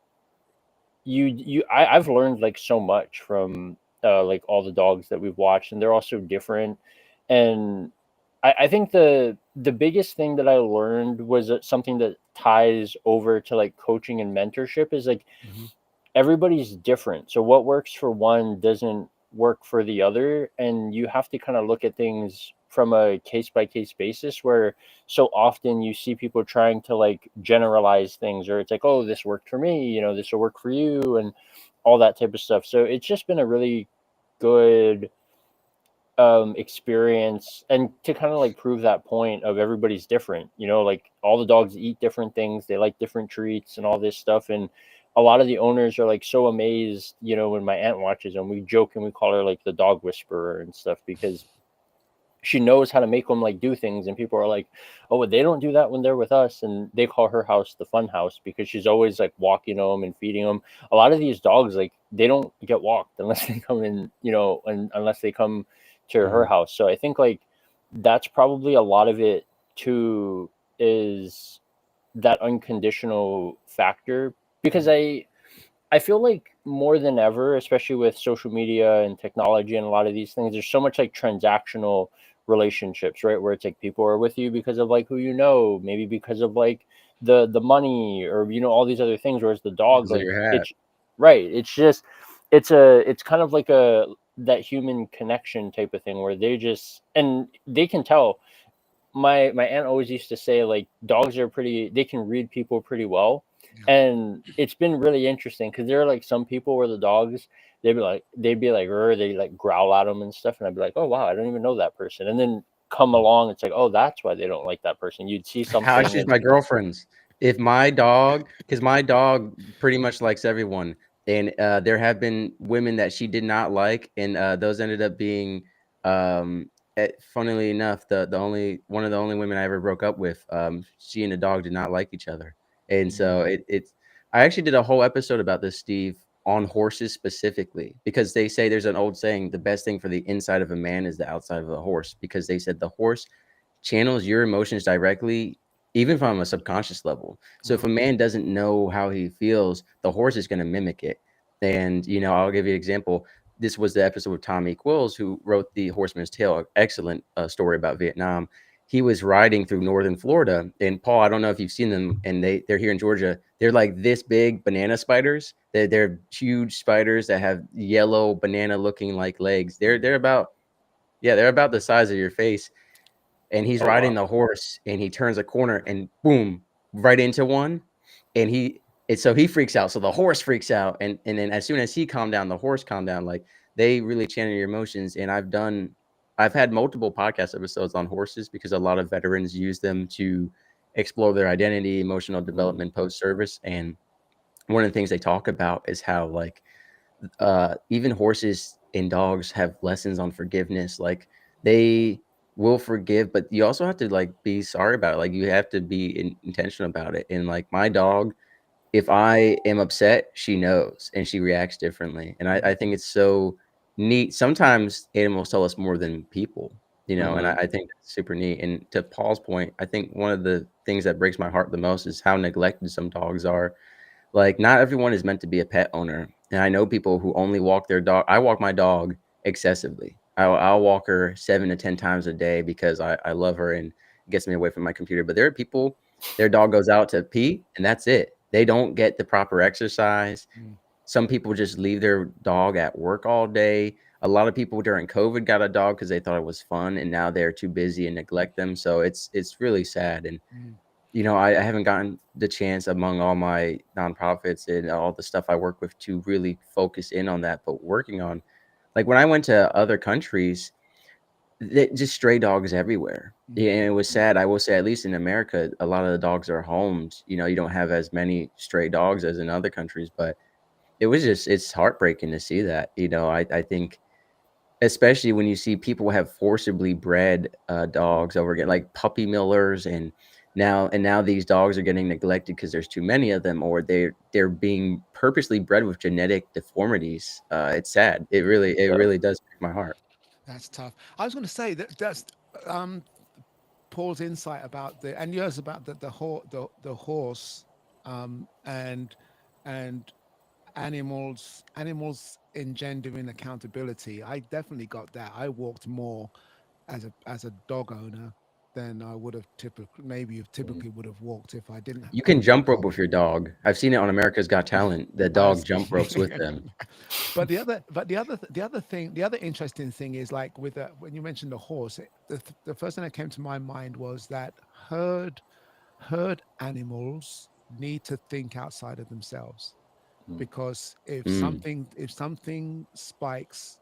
Speaker 3: I've learned like so much from like all the dogs that we've watched, and they're all so different. And I think the biggest thing that I learned was something that ties over to like coaching and mentorship is like
Speaker 1: Mm-hmm.
Speaker 3: everybody's different. So what works for one doesn't work for the other. And you have to kind of look at things from a case by case basis, where so often you see people trying to like generalize things, or it's like, oh, this worked for me, this will work for you, and all that type of stuff. So it's just been a really good experience, and to kind of like prove that point of everybody's different, like all the dogs eat different things, they like different treats and all this stuff. And a lot of the owners are like so amazed, when my aunt watches them. We joke and we call her like the dog whisperer and stuff, because she knows how to make them like do things. And people are like, oh, they don't do that when they're with us. And they call her house the fun house, because she's always like walking them and feeding them. A lot of these dogs, like they don't get walked unless they come in, and unless they come to her
Speaker 2: Mhm.
Speaker 3: house. So I think like that's probably a lot of it too, is that unconditional factor. Because I feel like more than ever, especially with social media and technology and a lot of these things, there's so much like transactional relationships, right? Where it's like people are with you because of like who maybe because of like the money, or all these other things. Whereas the dog,
Speaker 2: Because of
Speaker 3: like
Speaker 2: your hat.
Speaker 3: it's right, it's just it's kind of like that human connection type of thing, where they can tell. My aunt always used to say like dogs they can read people pretty well.
Speaker 1: Yeah.
Speaker 3: And it's been really interesting, because there are like some people where the dogs, they'd be like "Rrr," they like growl at them and stuff, and I'd be like, oh wow, I don't even know that person. And then come along, it's like, oh, that's why they don't like that person. You'd see
Speaker 2: How I
Speaker 3: something
Speaker 2: choose
Speaker 3: and
Speaker 2: my girlfriends. If my dog, because my dog pretty much likes everyone, and there have been women that she did not like, and those ended up being, funnily enough, the only one of the only women I ever broke up with. She and the dog did not like each other, and so it's. I actually did a whole episode about this, Steve, on horses specifically, because they say there's an old saying: the best thing for the inside of a man is the outside of a horse, because they said the horse channels your emotions directly, even from a subconscious level. So if a man doesn't know how he feels, the horse is going to mimic it. And, I'll give you an example. This was the episode with Tommy Quills, who wrote The Horseman's Tale, excellent story about Vietnam. He was riding through northern Florida, and Paul, I don't know if you've seen them, and they're here in Georgia. They're like this big banana spiders. They're huge spiders that have yellow banana looking like legs. They're about the size of your face. And he's
Speaker 3: oh
Speaker 2: riding
Speaker 3: wow.
Speaker 2: the horse, and he turns a corner and boom, right into one. So he freaks out. So the horse freaks out. And then as soon as he calmed down, the horse calmed down. Like, they really channel your emotions. And I've had multiple podcast episodes on horses, because a lot of veterans use them to explore their identity, emotional development post service. And one of the things they talk about is how, like, even horses and dogs have lessons on forgiveness. Like, they will forgive, but you also have to like be sorry about it. Like, you have to be intentional about it. And like my dog, if I am upset, she knows and she reacts differently. And I think it's so neat. Sometimes animals tell us more than people, and I think that's super neat. And to Paul's point, I think one of the things that breaks my heart the most is how neglected some dogs are. Like, not everyone is meant to be a pet owner. And I know people who only walk their dog. I walk my dog excessively. I'll walk her 7 to 10 times a day, because I love her and it gets me away from my computer. But there are people, their dog goes out to pee and that's it. They don't get the proper exercise. Some people just leave their dog at work all day. A lot of people during COVID got a dog because they thought it was fun, and now they're too busy and neglect them. So it's really sad. And I haven't gotten the chance among all my nonprofits and all the stuff I work with to really focus in on that. But working on, like, when I went to other countries, just stray dogs everywhere. Yeah, and it was sad. I will say, at least in America, a lot of the dogs are homed. You don't have as many stray dogs as in other countries, but it's heartbreaking to see that. I think, especially when you see people have forcibly bred dogs over again, like puppy millers, and now these dogs are getting neglected because there's too many of them, or they're being purposely bred with genetic deformities. It's sad. It really does break my heart.
Speaker 1: That's tough. I was going to say that's um, Paul's insight about and yours about the horse, and and animals engendering accountability. I definitely got that. I walked more as a dog owner than I would have typically would have walked if I didn't
Speaker 2: You can
Speaker 1: own a
Speaker 2: jump rope
Speaker 1: dog.
Speaker 2: with your dog. I've seen it on America's Got Talent. The
Speaker 1: I
Speaker 2: dog
Speaker 1: s-
Speaker 2: jump ropes with them.
Speaker 1: the other interesting thing is, like, when you mentioned the horse, the first thing that came to my mind was that herd animals need to think outside of themselves,
Speaker 3: Mm.
Speaker 1: because
Speaker 2: Mm,
Speaker 1: if something spikes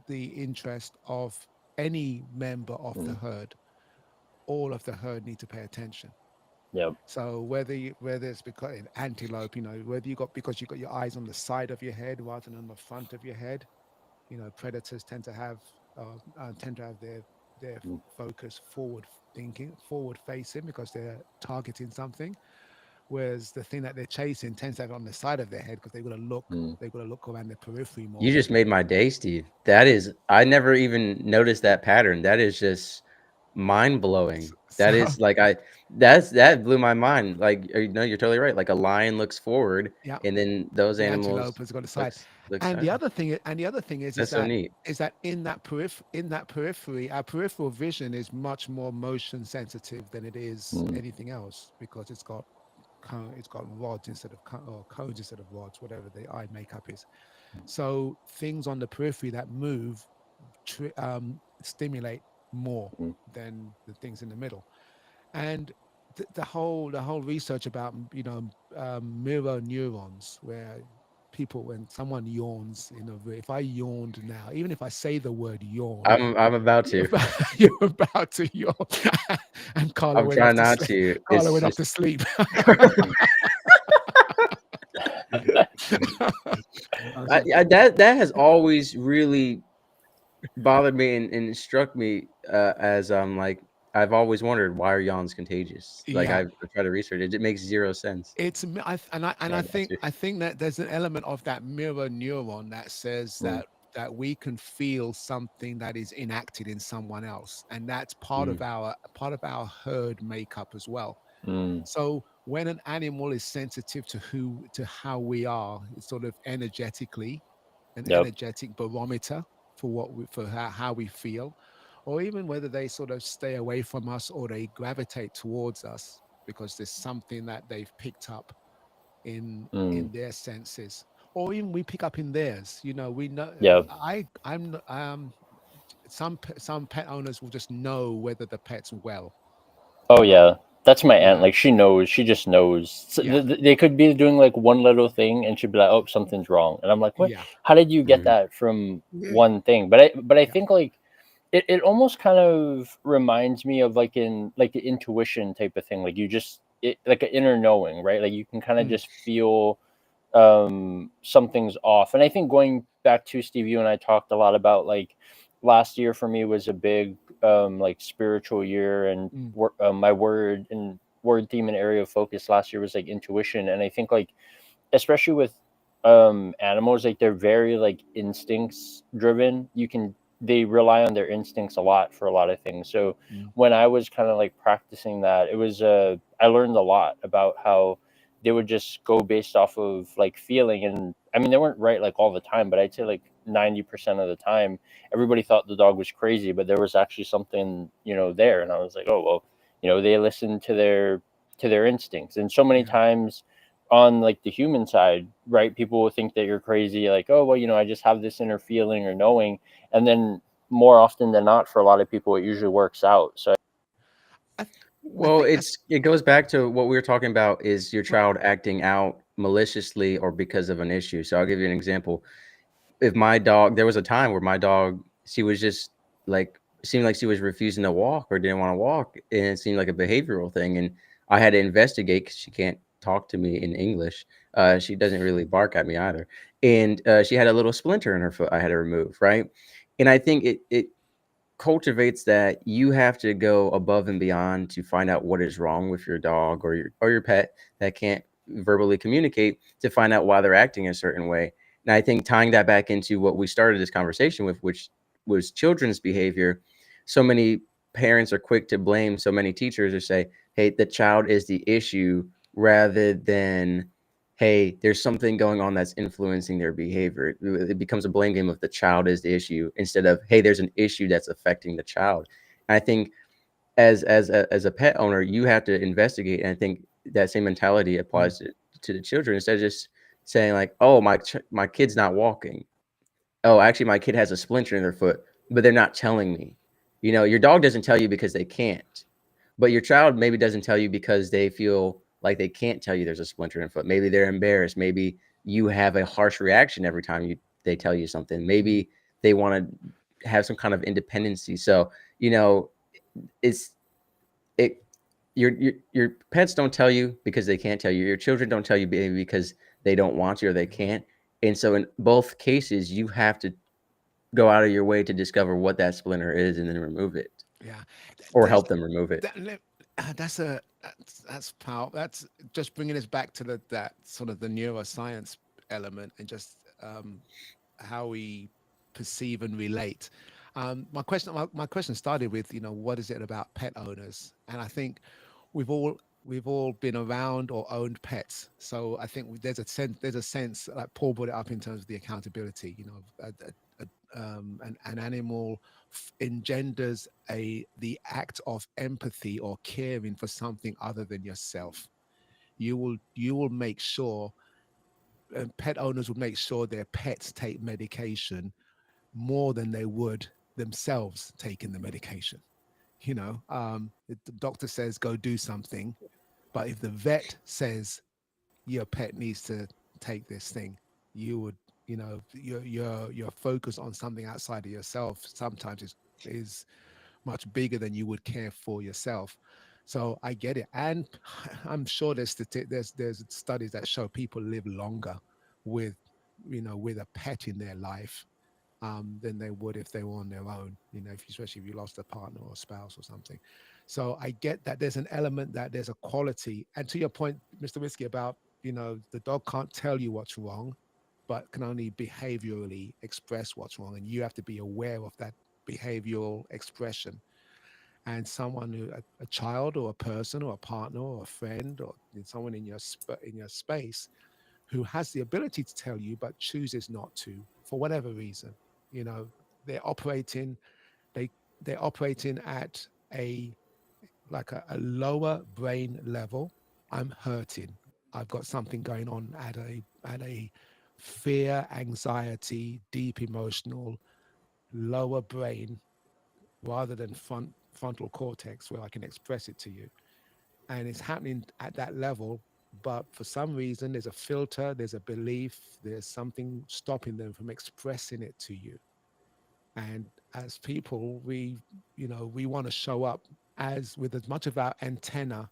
Speaker 1: the interest of any member of the
Speaker 3: Mm.
Speaker 1: herd, all of the herd need to pay attention.
Speaker 3: Yep.
Speaker 1: So whether it's because an antelope, whether because you got your eyes on the side of your head rather than on the front of your head, predators tend to have their
Speaker 3: Mm.
Speaker 1: focus forward facing, because they're targeting something, whereas the thing that they're chasing tends to have it on the side of their head, because
Speaker 3: Mm.
Speaker 1: they've got to look around the periphery more.
Speaker 2: you just made my day, Steve. I never even noticed that pattern. That is just mind blowing. That
Speaker 1: So
Speaker 2: is like that blew my mind. Like, you're totally right. Like, a lion looks forward,
Speaker 1: yeah,
Speaker 2: and then those
Speaker 1: the
Speaker 2: animals
Speaker 1: antelope has got a side.
Speaker 2: looks
Speaker 1: And the
Speaker 2: side.
Speaker 1: other thing, is
Speaker 2: That's so
Speaker 1: that
Speaker 2: neat.
Speaker 1: in that periphery, our peripheral vision is much more motion sensitive than it is
Speaker 3: Mm.
Speaker 1: anything else, because it's got rods instead of or cones instead of rods, whatever the eye makeup is. So things on the periphery that move stimulate more
Speaker 3: Mm.
Speaker 1: than the things in the middle. And the whole research about mirror neurons, where when someone yawns if I yawned now, even if I say the word yawn,
Speaker 2: I'm about
Speaker 1: you're
Speaker 2: to.
Speaker 1: about, you're about to yawn. And Carla
Speaker 2: I'm
Speaker 1: went off
Speaker 2: trying
Speaker 1: to
Speaker 2: not
Speaker 1: sleep.
Speaker 2: to.
Speaker 1: Carla
Speaker 2: It's
Speaker 1: went off
Speaker 2: just
Speaker 1: to sleep. I said,
Speaker 2: that has always really bothered me and struck me, as like, I've always wondered, why are yawns contagious? Like,
Speaker 1: yeah,
Speaker 2: I've tried to research it. It makes zero sense.
Speaker 1: it's m- I, and
Speaker 2: Yeah, I got you.
Speaker 1: I think that there's an element of that mirror neuron that says
Speaker 3: Mm.
Speaker 1: that we can feel something that is enacted in someone else, and that's
Speaker 2: Mm,
Speaker 1: part of our herd makeup as well.
Speaker 3: Mm.
Speaker 1: So when an animal is sensitive to how we are, it's sort of energetically an
Speaker 3: Yep.
Speaker 1: energetic barometer for how we feel, or even whether they sort of stay away from us or they gravitate towards us, because there's something that they've picked up
Speaker 3: Mm.
Speaker 1: in their senses, or even we pick up in theirs. We know.
Speaker 3: Yep.
Speaker 1: I'm some pet owners will just know whether the pet's well.
Speaker 3: Oh yeah, that's my aunt.
Speaker 1: Yeah,
Speaker 3: Like, she knows. She just knows.
Speaker 1: yeah,
Speaker 3: They could be doing like one little thing, and she'd be like, "Oh, something's wrong." And I'm like, "What?
Speaker 1: yeah,
Speaker 3: How did you get
Speaker 2: mhm,
Speaker 3: that from
Speaker 4: Yeah.
Speaker 3: one thing?" But I
Speaker 1: yeah.
Speaker 3: think, like, it almost kind of reminds me of like in like the intuition type of thing. Like, like an inner knowing, right? Like, you can kind of
Speaker 1: Mm,
Speaker 3: just feel something's off. And I think, going back to Steve, you and I talked a lot about, like, last year for me was a big like spiritual year, and
Speaker 1: mm,
Speaker 3: my word theme and area of focus last year was like intuition. And I think, like, especially with animals, like, they're very like instincts driven. They rely on their instincts a lot for a lot of things. So
Speaker 1: mm.
Speaker 3: when I was kind of like practicing that, it was I learned a lot about how they would just go based off of like feeling. And I mean, they weren't right like all the time, but I'd say like 90% of the time everybody thought the dog was crazy, but there was actually something, there. And I was like, oh well, they listen to their instincts. And so many
Speaker 1: Yeah.
Speaker 3: times on like the human side, right, people will think that you're crazy, like, oh well, I just have this inner feeling or knowing. And then more often than not, for a lot of people, it usually works out. So
Speaker 1: I, I
Speaker 2: Well,
Speaker 1: think that's
Speaker 2: it goes back to what we were talking about, is your child acting out maliciously or because of an issue. So I'll give you an example. If my dog, there was a time where my dog, she was just like seemed like she was refusing to walk or didn't want to walk, and it seemed like a behavioral thing. And I had to investigate because she can't talk to me in English. She doesn't really bark at me either, and she had a little splinter in her foot I had to remove, right? And I think it cultivates that you have to go above and beyond to find out what is wrong with your dog or your pet that can't verbally communicate, to find out why they're acting a certain way. And I think tying that back into what we started this conversation with, which was children's behavior, so many parents are quick to blame so many teachers or say, hey, the child is the issue, rather than, hey, there's something going on that's influencing their behavior. It becomes a blame game of the child is the issue, instead of, hey, there's an issue that's affecting the child. And I think as a pet owner, you have to investigate. And I think that same mentality applies to the children, instead of just saying like, oh, my kid's not walking. Oh, actually, my kid has a splinter in their foot, but they're not telling me. You know, your dog doesn't tell you because they can't, but your child maybe doesn't tell you because they feel like they can't tell you there's a splinter in foot. Maybe they're embarrassed. Maybe you have a harsh reaction every time they tell you something. Maybe they want to have some kind of independency. So, you know, your pets don't tell you because they can't tell you. Your children don't tell you because they don't want to or they can't. And so in both cases, you have to go out of your way to discover what that splinter is and then remove it.
Speaker 1: Yeah.
Speaker 2: Or help them remove it.
Speaker 1: That's powerful. That's just bringing us back to that sort of the neuroscience element, and just how we perceive and relate. My question started with, what is it about pet owners? And I think we've all been around or owned pets, so I think there's a sense like Paul brought it up in terms of the accountability. An animal engenders the act of empathy or caring for something other than yourself. You will make sure, and pet owners will make sure their pets take medication more than they would themselves taking the medication. If the doctor says go do something, but if the vet says your pet needs to take this thing, you would, your focus on something outside of yourself sometimes is much bigger than you would care for yourself. So I get it, and I'm sure there's studies that show people live longer with a pet in their life than they would if they were on their own, especially if you lost a partner or a spouse or something. So I get that there's an element, that there's a quality. And to your point, Mr. Whiskey, about, the dog can't tell you what's wrong, but can only behaviorally express what's wrong. And you have to be aware of that behavioral expression. And someone a child or a person or a partner or a friend or someone in your space who has the ability to tell you but chooses not to for whatever reason, they're operating at a lower brain level. I'm hurting. I've got something going on at a fear, anxiety, deep emotional lower brain, rather than frontal cortex where I can express it to you. And it's happening at that level, but for some reason there's a filter, there's a belief, there's something stopping them from expressing it to you. And as people, we want to show up with as much of our antenna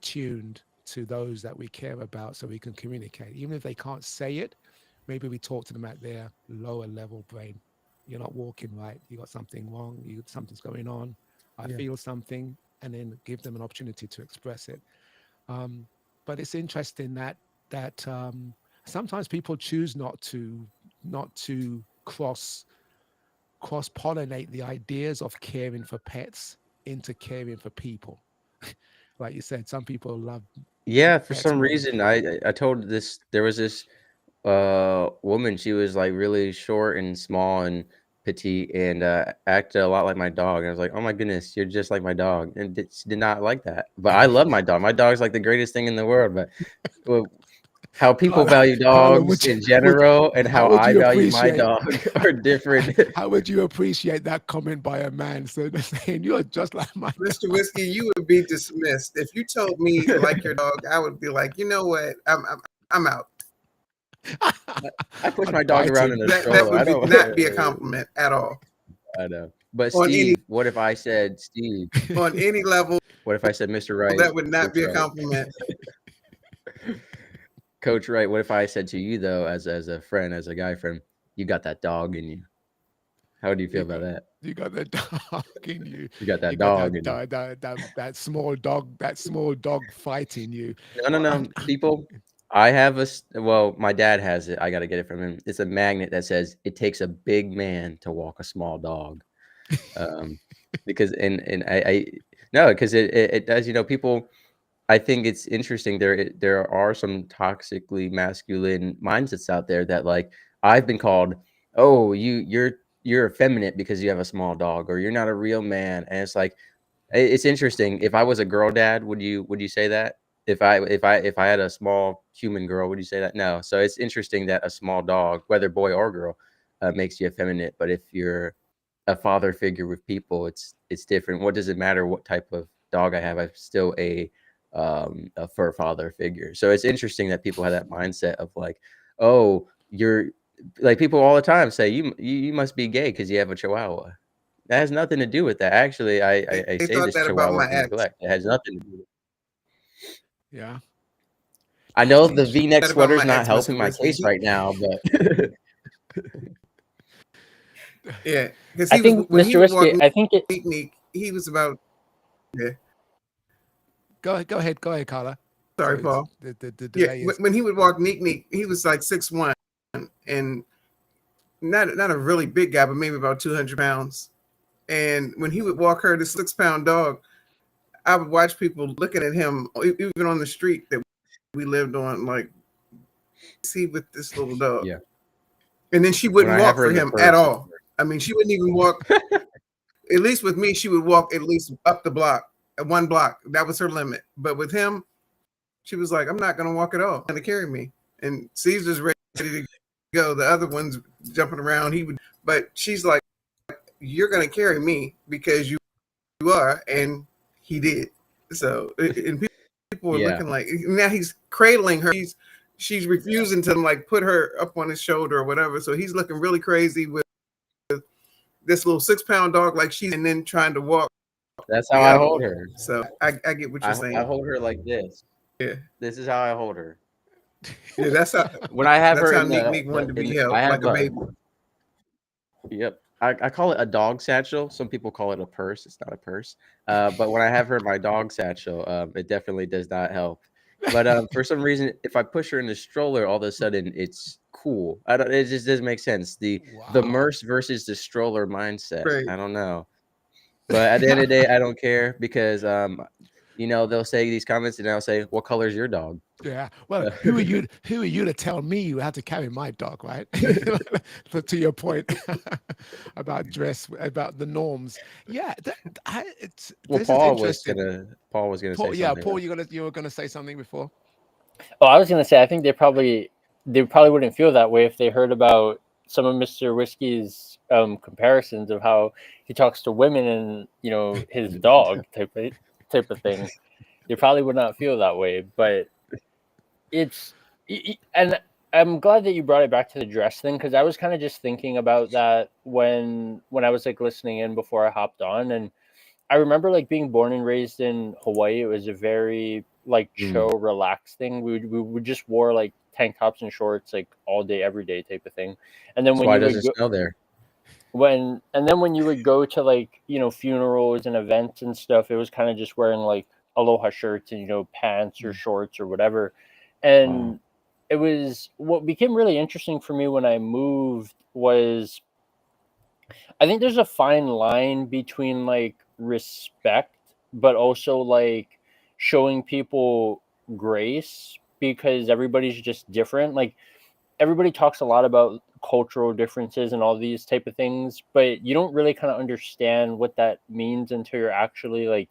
Speaker 1: tuned to those that we care about, so we can communicate. Even if they can't say it, maybe we talk to them at their lower level brain. You're not walking right. You got something wrong. Something's going on. I feel something, and then give them an opportunity to express it. But it's interesting that sometimes people choose not to cross-pollinate the ideas of caring for pets into caring for people. Like you said, some people love.
Speaker 2: Yeah, for
Speaker 1: pets
Speaker 2: some
Speaker 1: more than
Speaker 2: reason,
Speaker 1: people.
Speaker 2: I told this, there was this woman, she was like really short and small and petite, and acted a lot like my dog. And I was like, oh my goodness, you're just like my dog. And she did not like that. But I love my dog. My dog's like the greatest thing in the world. But well, how people value
Speaker 1: Carla,
Speaker 2: dogs in general and
Speaker 1: how
Speaker 2: how
Speaker 1: would
Speaker 2: I
Speaker 1: you
Speaker 2: value my
Speaker 1: appreciate
Speaker 2: dog are different.
Speaker 1: how would you appreciate that comment by a man saying you're just like my
Speaker 4: Mr. Whiskey, you would be dismissed. If you told me like your dog, I would be like, you know what? I'm out.
Speaker 2: I push
Speaker 1: I'd
Speaker 2: my dog
Speaker 1: bite
Speaker 2: around
Speaker 1: him.
Speaker 2: in a
Speaker 4: That
Speaker 2: stroller.
Speaker 4: would
Speaker 2: I don't
Speaker 4: not be a compliment at all.
Speaker 2: I know. But
Speaker 4: On any
Speaker 2: Steve, what if I said Steve?
Speaker 4: on any level,
Speaker 2: What if I said Mr. Wright?
Speaker 4: that would not
Speaker 2: Coach
Speaker 4: be a
Speaker 2: Wright?
Speaker 4: compliment.
Speaker 2: Coach Wright, what if I said to you though, as a friend, as a guy friend, you got that dog in you? How do you feel about that?
Speaker 1: You got that dog in you.
Speaker 2: You got that
Speaker 1: You got
Speaker 2: dog in you.
Speaker 1: that small dog fighting you.
Speaker 2: No,
Speaker 1: Well,
Speaker 2: people. I have well, my dad has it. I got to get it from him. It's a magnet that says it takes a big man to walk a small dog. Because and I no, because it does. People. I think it's interesting. There are some toxically masculine mindsets out there that, like, I've been called, oh, you're effeminate because you have a small dog, or you're not a real man. And it's like, it's interesting. If I was a girl dad, would you say that? If I had a small human girl, would you say that? No. So it's interesting that a small dog, whether boy or girl, makes you effeminate. But if you're a father figure with people, it's different. What does it matter what type of dog I have? I'm still a fur father figure. So it's interesting that people have that mindset of like, oh, you're like, people all the time say you must be gay because you have a Chihuahua. That has nothing to do with that. Actually, I
Speaker 4: They
Speaker 2: say
Speaker 4: thought
Speaker 2: this
Speaker 4: that about
Speaker 2: Chihuahua
Speaker 4: my
Speaker 2: from
Speaker 4: ex.
Speaker 2: neglect. It has nothing to do with it.
Speaker 1: yeah.
Speaker 2: I know
Speaker 1: That's
Speaker 2: the V-neck
Speaker 4: That about
Speaker 2: sweater's
Speaker 4: my
Speaker 2: not
Speaker 4: ex,
Speaker 2: helping
Speaker 4: Mr.
Speaker 2: my
Speaker 4: Whiskey.
Speaker 2: case right now, but
Speaker 4: Yeah, because
Speaker 3: I
Speaker 4: he was
Speaker 3: think
Speaker 4: when he
Speaker 3: Mr.
Speaker 4: would walk
Speaker 3: Whiskey, I think it
Speaker 4: Neek, he was about. Yeah,
Speaker 1: Go ahead, Carla.
Speaker 4: sorry,
Speaker 1: So
Speaker 4: Paul.
Speaker 1: the
Speaker 4: Yeah,
Speaker 1: delay is
Speaker 4: when he would walk Neek, he was like 6'1", and not a really big guy, but maybe about 200 pounds. And when he would walk her, this 6-pound dog, I would watch people looking at him, even on the street that we lived on, like, see with this little dog.
Speaker 2: yeah.
Speaker 4: And then she
Speaker 2: When
Speaker 4: wouldn't
Speaker 2: I have
Speaker 4: walk
Speaker 2: her
Speaker 4: for
Speaker 2: in the
Speaker 4: him
Speaker 2: purse,
Speaker 4: at all. I mean, she wouldn't even walk. At least with me, she would walk at least up the block, one block. That was her limit. But with him, she was like, I'm not going to walk at all. Going to carry me. And Caesar's ready to go. The other one's jumping around. But she's like, you're going to carry me because you are. And he did. So, and people were
Speaker 2: yeah.
Speaker 4: looking like, now he's cradling her. She's refusing to like put her up on his shoulder or whatever. So he's looking really crazy with this little 6-pound dog, like she's, and then trying to walk.
Speaker 2: That's how I hold her.
Speaker 4: So I get what you're saying.
Speaker 2: I hold her like this.
Speaker 4: Yeah.
Speaker 2: This is how I hold her.
Speaker 4: Yeah, that's how.
Speaker 2: When I have
Speaker 4: That's
Speaker 2: her
Speaker 4: how
Speaker 2: in
Speaker 4: Neek wanted to be held,
Speaker 2: I have
Speaker 4: like a baby.
Speaker 2: Yep. I call it a dog satchel. Some people call it a purse. It's not a purse. But when I have her in my dog satchel, it definitely does not help. But for some reason, if I push her in the stroller, all of a sudden it's cool. It just doesn't make sense. The Merce versus the stroller mindset.
Speaker 4: Right.
Speaker 2: I don't know. But at the end of the day, I don't care because they'll say these comments and I'll say, what color is your dog?
Speaker 1: Yeah. Well, who are you to tell me you have to carry my dog, right? To your point about dress, about the norms. Yeah.
Speaker 2: Paul was gonna say something.
Speaker 1: Yeah, Paul, you were gonna say something before?
Speaker 3: Oh, I was gonna say I think they probably wouldn't feel that way if they heard about some of Mr. Whiskey's comparisons of how he talks to women and his dog type of thing. They probably would not feel that way, but and I'm glad that you brought it back to the dress thing, because I was kind of just thinking about that when I was like listening in before I hopped on, and I remember like being born and raised in Hawaii. It was a very like chill, relaxed thing. We would just wore like tank tops and shorts like all day, every day type of thing. And then
Speaker 2: why does it snow there?
Speaker 3: When you would go to like funerals and events and stuff, it was kind of just wearing like aloha shirts and pants or shorts or whatever. And it was what became really interesting for me when I moved was I think there's a fine line between like respect but also like showing people grace, because everybody's just different. Like everybody talks a lot about cultural differences and all these type of things, but you don't really kind of understand what that means until you're actually like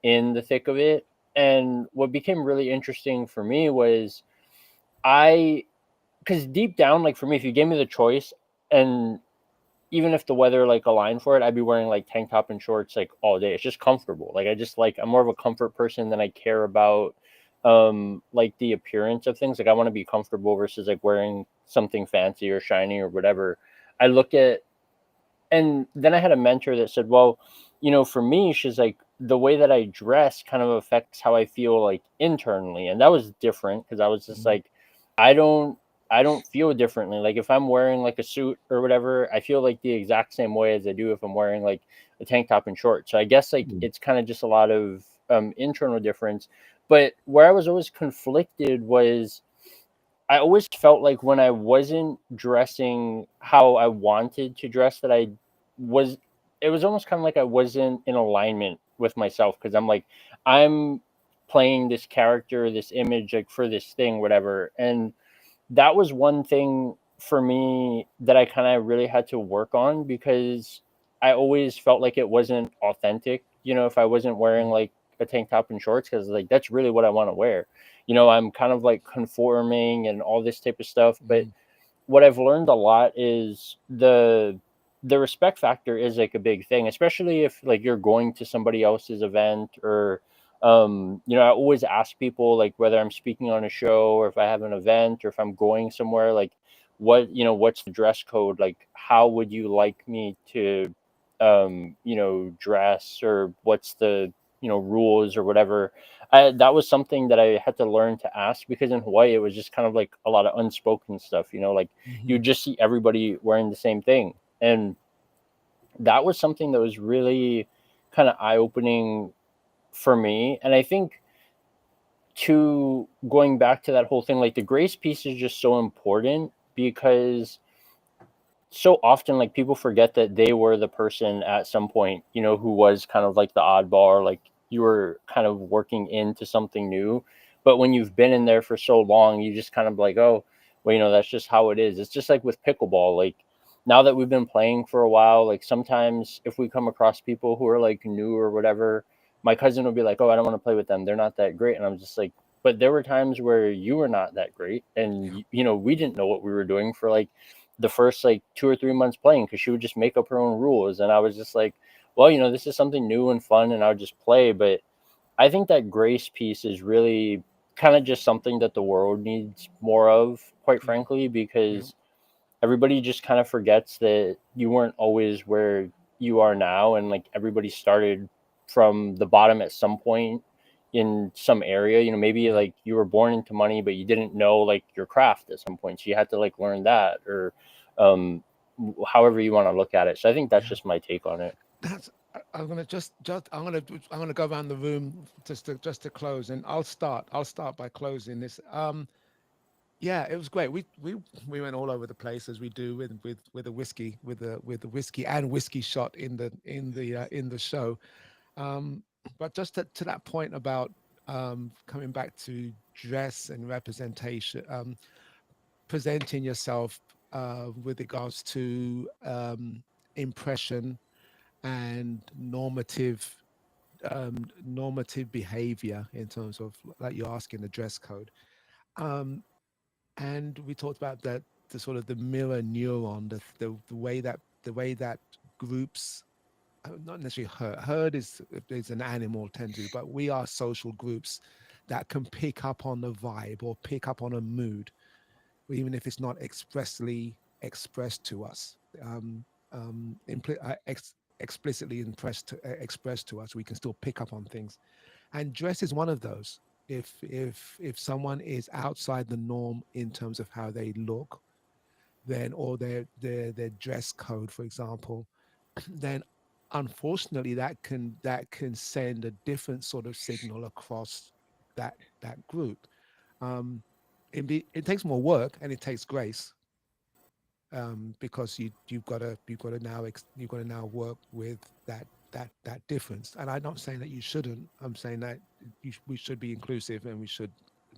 Speaker 3: in the thick of it. And what became really interesting for me was because deep down, like for me, if you gave me the choice, and even if the weather like aligned for it, I'd be wearing like tank top and shorts like all day. It's just comfortable. Like I'm more of a comfort person than I care about like the appearance of things. Like I want to be comfortable versus like wearing something fancy or shiny or whatever. I look at and then I had a mentor that said, well, for me, she's like, the way that I dress kind of affects how I feel like internally. And that was different because I was just
Speaker 1: Mhm.
Speaker 3: like, I don't I don't feel differently. Like if I'm wearing like a suit or whatever, I feel like the exact same way as I do if I'm wearing like a tank top and shorts. So I guess like
Speaker 2: Mm.
Speaker 3: it's kind of just a lot of internal difference. But where I was always conflicted was I always felt like when I wasn't dressing how I wanted to dress, that was, it was almost kind of like I wasn't in alignment with myself because I'm like, I'm playing this character, this image, like for this thing, whatever. And that was one thing for me that I kind of really had to work on because I always felt like it wasn't authentic, if I wasn't wearing like a tank top and shorts, because like that's really what I want to wear. I'm kind of like conforming and all this type of stuff. But
Speaker 1: Mhm.
Speaker 3: what I've learned a lot is the respect factor is like a big thing, especially if like you're going to somebody else's event or I always ask people like whether I'm speaking on a show or if I have an event or if I'm going somewhere, like what's the dress code, like how would you like me to dress, or what's the rules or whatever. That was something that I had to learn to ask because in Hawaii it was just kind of like a lot of unspoken stuff, like you
Speaker 1: Mhm.
Speaker 3: just see everybody wearing the same thing. And that was something that was really kind of eye opening for me. And I think to going back to that whole thing, like the grace piece is just so important because so often like people forget that they were the person at some point, who was kind of like the oddball, or like you were kind of working into something new. But when you've been in there for so long, you just kind of like, oh, well, that's just how it is. It's just like with pickleball. Like now that we've been playing for a while, like sometimes if we come across people who are like new or whatever, my cousin will be like, oh, I don't want to play with them, they're not that great. And I'm just like, but there were times where you were not that great, and
Speaker 1: Yeah.
Speaker 3: we didn't know what we were doing for like the first like 2 or 3 months playing, because she would just make up her own rules. And I was just like, well, this is something new and fun, and I would just play. But I think that grace piece is really kind of just something that the world needs more of, quite
Speaker 1: Yeah.
Speaker 3: frankly,
Speaker 1: Yeah.
Speaker 3: because everybody just kind of forgets that you weren't always where you are now, and like everybody started from the bottom at some point in some area. Maybe
Speaker 1: Yeah.
Speaker 3: like you were born into money but you didn't know like your craft at some point, so you had to like learn that, or um however you want to look at it. So I think that's
Speaker 1: Yeah.
Speaker 3: just my take on it.
Speaker 1: That's. I'm gonna I'm gonna go around the room just to close, and I'll start by closing this. Yeah, it was great. We went all over the place as we do with the whiskey, with the whiskey and whiskey shot in the show. Um, but just to that point about coming back to dress and representation, presenting yourself with regards to impression and normative behavior in terms of like you're asking the dress code. Um, and we talked about that the sort of the mirror neuron, the way that groups, not necessarily herd is an animal tend to, but we are social groups that can pick up on the vibe or pick up on a mood, even if it's not expressly expressed to us, explicitly expressed to us. We can still pick up on things, and dress is one of those. If someone is outside the norm in terms of how they look, then or their dress code, for example, then unfortunately that can send a different sort of signal across that group. Um, it takes more work and it takes grace, because you've got to now work with that difference. And I'm not saying that you shouldn't. I'm saying that we should be inclusive and we should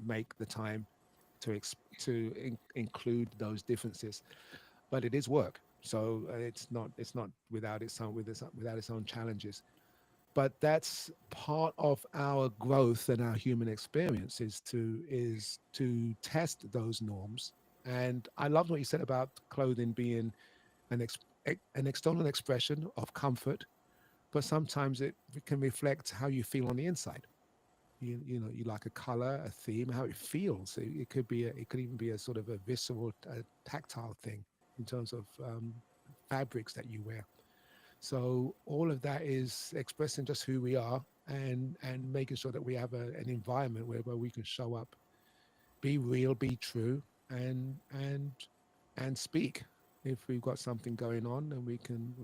Speaker 1: make the time to include those differences. But it is work, so it's not without its own challenges. But that's part of our growth and our human experience is to test those norms. And I love what you said about clothing being an external expression of comfort, but sometimes it can reflect how you feel on the inside. You like a color, a theme, how it feels. It could even be a sort of a visceral, tactile thing in terms of fabrics that you wear. So all of that is expressing just who we are, and making sure that we have an environment where we can show up, be real, be true, and and and speak. If we've got something going on, and we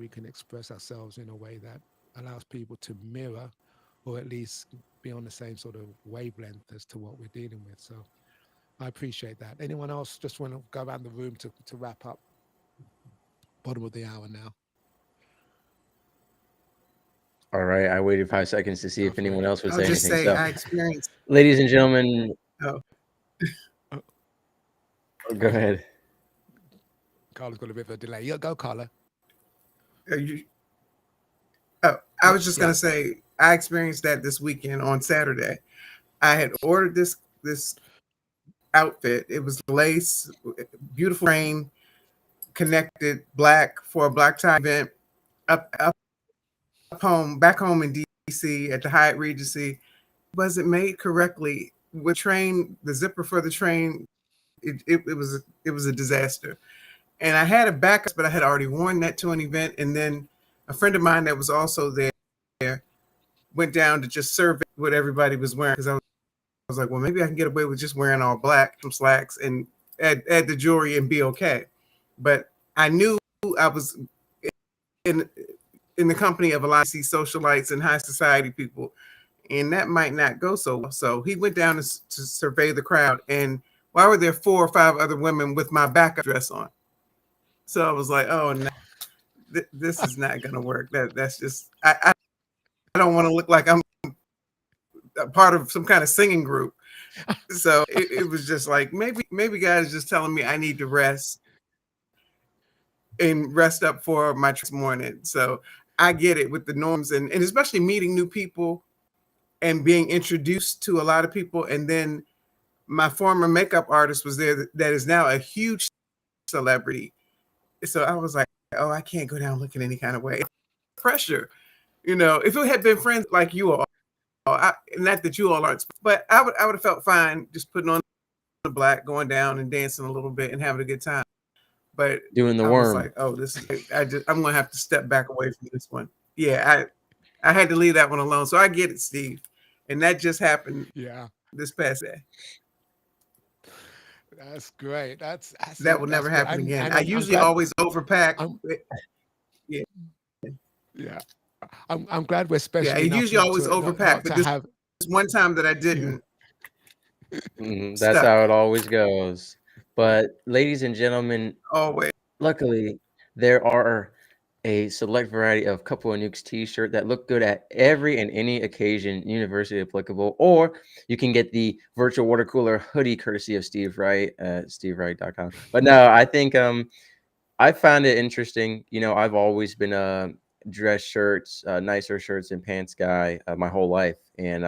Speaker 1: can express ourselves in a way that allows people to mirror, or at least be on the same sort of wavelength as to what we're dealing with. So I appreciate that. Anyone else just want to go around the room to wrap up? Bottom of the hour now.
Speaker 2: All right, I waited 5 seconds to see if anyone else would
Speaker 4: I'll
Speaker 2: say
Speaker 4: just
Speaker 2: anything.
Speaker 4: say
Speaker 2: So,
Speaker 4: I experienced.
Speaker 2: ladies and gentlemen,
Speaker 4: Oh,
Speaker 2: go ahead.
Speaker 1: Carla's got a bit of a delay. Yeah, go, Carla.
Speaker 4: I was just
Speaker 1: Yeah.
Speaker 4: gonna say I experienced that this weekend on Saturday. I had ordered this outfit. It was lace, beautiful rain, connected black for a black tie event up home, back home in DC at the Hyatt Regency. Wasn't made correctly. The zipper for the train, it was a disaster. And I had a backup, but I had already worn that to an event. And then a friend of mine that was also there went down to just survey what everybody was wearing, because I was like, well, maybe I can get away with just wearing all black, some slacks, and add the jewelry and be okay. But I knew I was in the company of a lot of socialites and high society people, and that might not go so well. So he went down to survey the crowd, and why were there 4 or 5 other women with my backup dress on? So I was like, oh no, this is not gonna work. That's just I don't want to look like I'm a part of some kind of singing group. So it was just like, maybe God is just telling me I need to rest and rest up for my next morning. So I get it with the norms, and especially meeting new people and being introduced to a lot of people. And then my former makeup artist was there that is now a huge celebrity. So I was like, oh, I can't go down looking any kind of way. Pressure. If it had been friends like you all, not that you all aren't, but I would have felt fine just putting on the black, going down and dancing a little bit and having a good time. But
Speaker 2: Doing the
Speaker 4: I was
Speaker 2: worm.
Speaker 4: like, oh, I'm gonna have to step back away from this one. Yeah, I had to leave that one alone. So I get it, Steve. And that just happened
Speaker 1: Yeah,
Speaker 4: this past day.
Speaker 1: that's great.
Speaker 4: That will never
Speaker 1: good.
Speaker 4: happen again.
Speaker 1: And
Speaker 4: I
Speaker 1: I'm
Speaker 4: usually
Speaker 1: glad.
Speaker 4: always overpack.
Speaker 1: I'm
Speaker 4: Yeah,
Speaker 1: yeah. I'm glad we're special
Speaker 4: I
Speaker 1: enough
Speaker 4: usually
Speaker 1: not
Speaker 4: always
Speaker 1: to
Speaker 4: overpack, but
Speaker 1: to
Speaker 4: this
Speaker 1: have.
Speaker 4: one time that I
Speaker 1: Yeah.
Speaker 4: didn't,
Speaker 2: That's
Speaker 4: stuck
Speaker 2: how it always goes. But, ladies and gentlemen,
Speaker 4: always.
Speaker 2: luckily, there are a select variety of Couple of Nukes t-shirt that look good at every and any occasion, university applicable, or you can get the virtual water cooler hoodie courtesy of Steve Wright at stevewright.com. But no, I think I found it interesting. I've always been a dress shirts, nicer shirts and pants guy my whole life. And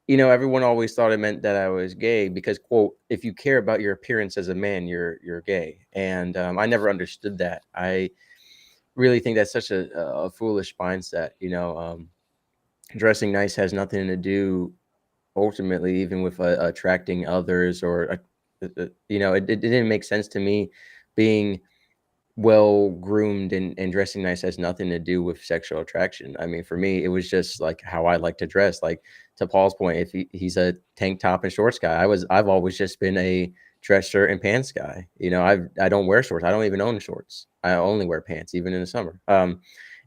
Speaker 2: everyone always thought it meant that I was gay because, quote, if you care about your appearance as a man, you're gay. And I never understood that. I really think that's such a foolish mindset. Dressing nice has nothing to do ultimately even with attracting others, or it didn't make sense to me. Being well groomed and dressing nice has nothing to do with sexual attraction. I mean, for me, it was just like how I like to dress. Like, to Paul's point, if he's a tank top and shorts guy, I've always just been a dress shirt and pants guy. I don't wear shorts. I don't even own shorts. I only wear pants, even in the summer.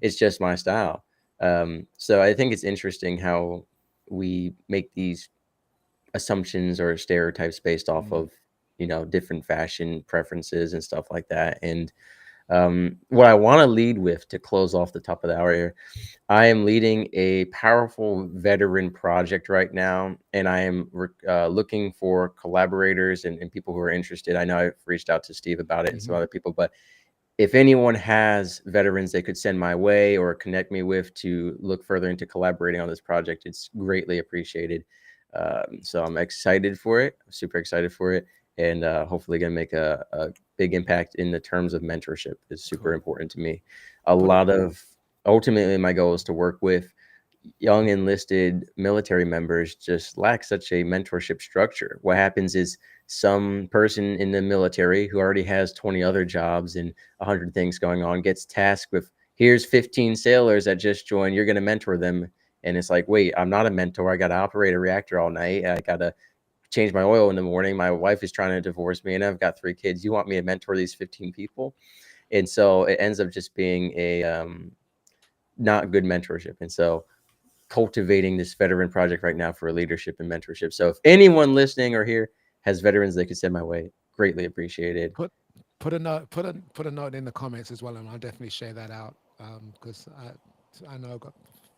Speaker 2: It's just my style. So I think it's interesting how we make these assumptions or stereotypes based off
Speaker 1: Mm.
Speaker 2: of different fashion preferences and stuff like that. And what I want to lead with to close off the top of the hour here, I am leading a powerful veteran project right now, and I am looking for collaborators and people who are interested. I know I've reached out to Steve about it and some other people, but if anyone has veterans they could send my way or connect me with to look further into collaborating on this project, it's greatly appreciated. So I'm excited for it. I'm super excited for it. And hopefully going to make a big impact in the terms of mentorship is super
Speaker 1: Cool.
Speaker 2: important to me. Ultimately, my goal is to work with young enlisted military members just lack such a mentorship structure. What happens is some person in the military who already has 20 other jobs and 100 things going on gets tasked with, here's 15 sailors that just joined. You're going to mentor them. And it's like, wait, I'm not a mentor. I got to operate a reactor all night. I got to change my oil in the morning. My wife is trying to divorce me and I've got 3 kids. You want me to mentor these 15 people? And so it ends up just being a not good mentorship. And so cultivating this veteran project right now for leadership and mentorship. So if anyone listening or here has veterans they could send my way, greatly appreciated.
Speaker 1: Put a note in the comments as well, and I'll definitely share that out because I know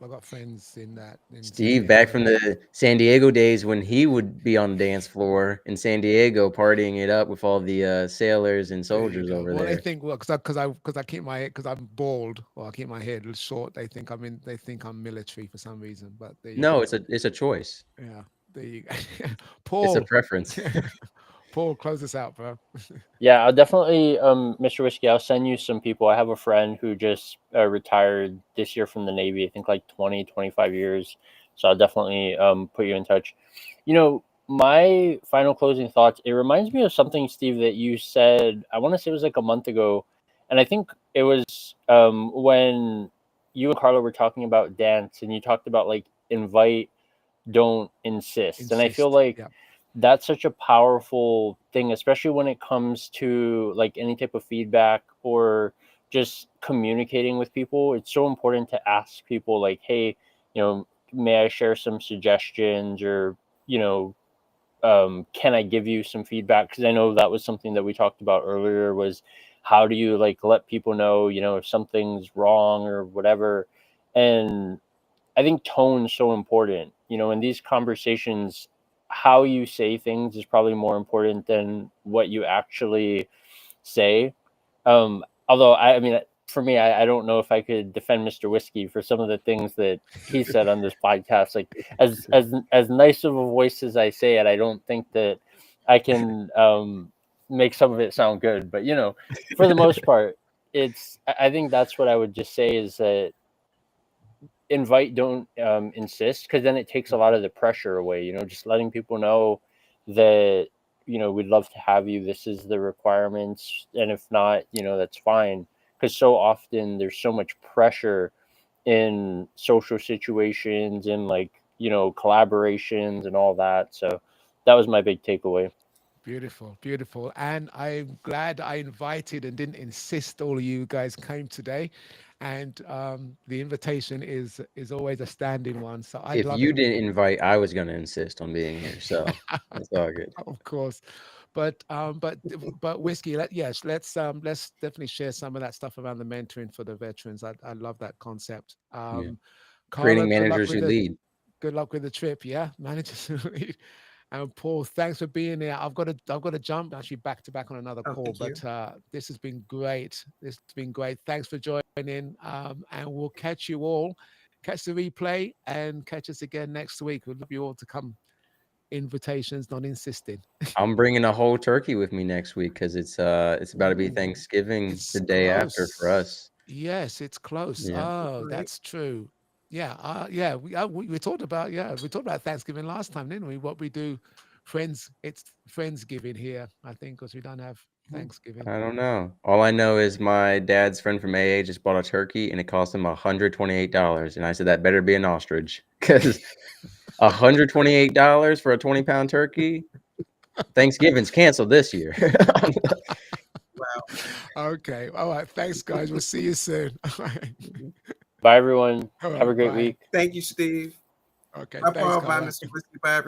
Speaker 1: I've got friends in that.
Speaker 2: Steve, back from the San Diego days when he would be on the dance floor in San Diego partying it up with all the sailors and soldiers over there.
Speaker 1: Well, they think because I keep my head, because I'm bald, or I keep my head short. They think I'm military for some reason. But
Speaker 2: no, it's a choice.
Speaker 1: Yeah, there you go. Paul,
Speaker 2: it's a preference.
Speaker 1: Paul, close us out, bro.
Speaker 3: Yeah, I'll definitely, Mr. Whiskey, I'll send you some people. I have a friend who just retired this year from the Navy, I think like 25 years. So I'll definitely put you in touch. You know, my final closing thoughts, it reminds me of something, Steve, that you said, I want to say it was like a month ago. And I think it was when you and Carla were talking about dance and you talked about like invite, don't insist. And I feel like that's such a powerful thing, especially when it comes to like any type of feedback or just communicating with people. It's so important to ask people like, hey, you know, may I share some suggestions, or, you know, can I give you some feedback? Because I know that was something that we talked about earlier, was how do you like let people know, you know, if something's wrong or whatever. And I think tone is so important, you know, in these conversations. How you say things is probably more important than what you actually say. Although I mean, for me, I don't know if I could defend Mr. Whiskey for some of the things that he said on this podcast. Like as nice of a voice as I say it, I don't think that I can make some of it sound good. But you know, for the most part, I think that's what I would just say is that invite, don't insist, because then it takes a lot of the pressure away. You know, just letting people know that, you know, we'd love to have you, this is the requirements, and if not, you know, that's fine. Because so often there's so much pressure in social situations and like, you know, collaborations and all that. So that was my big takeaway.
Speaker 1: Beautiful. And I'm glad I invited and didn't insist all of you guys came today. And the invitation is always a standing one. So
Speaker 2: if you didn't invite, I was going to insist on being here. So it's all good.
Speaker 1: Of course. But Whiskey, let's definitely share some of that stuff around the mentoring for the veterans. I love that concept.
Speaker 2: Training
Speaker 1: Carla,
Speaker 2: managers who lead.
Speaker 1: Good luck with the trip. Yeah, managers who lead. And Paul, thanks for being here. I've got to jump actually back to back on another call, but this has been great. Thanks for joining in, and we'll catch you all. Catch the replay and catch us again next week. We'd love you all to come. Invitations, not insisting.
Speaker 2: I'm bringing a whole turkey with me next week because it's about to be Thanksgiving the day after for us.
Speaker 1: Yes, it's close. Yeah. Oh, that's true. Yeah, we talked about Thanksgiving last time, didn't we? What we do, it's Friendsgiving here, I think, because we don't have Thanksgiving.
Speaker 2: I don't know. All I know is my dad's friend from AA just bought a turkey and it cost him $128, and I said that better be an ostrich because $128 for a 20-pound turkey. Thanksgiving's canceled this year.
Speaker 1: Wow. Okay. All right. Thanks, guys. We'll see you soon. All right.
Speaker 3: Bye, everyone. Have a great week.
Speaker 4: Thank you, Steve.
Speaker 1: Okay.
Speaker 4: Bye, Paul. Bye, Mr. Whiskey. Bye.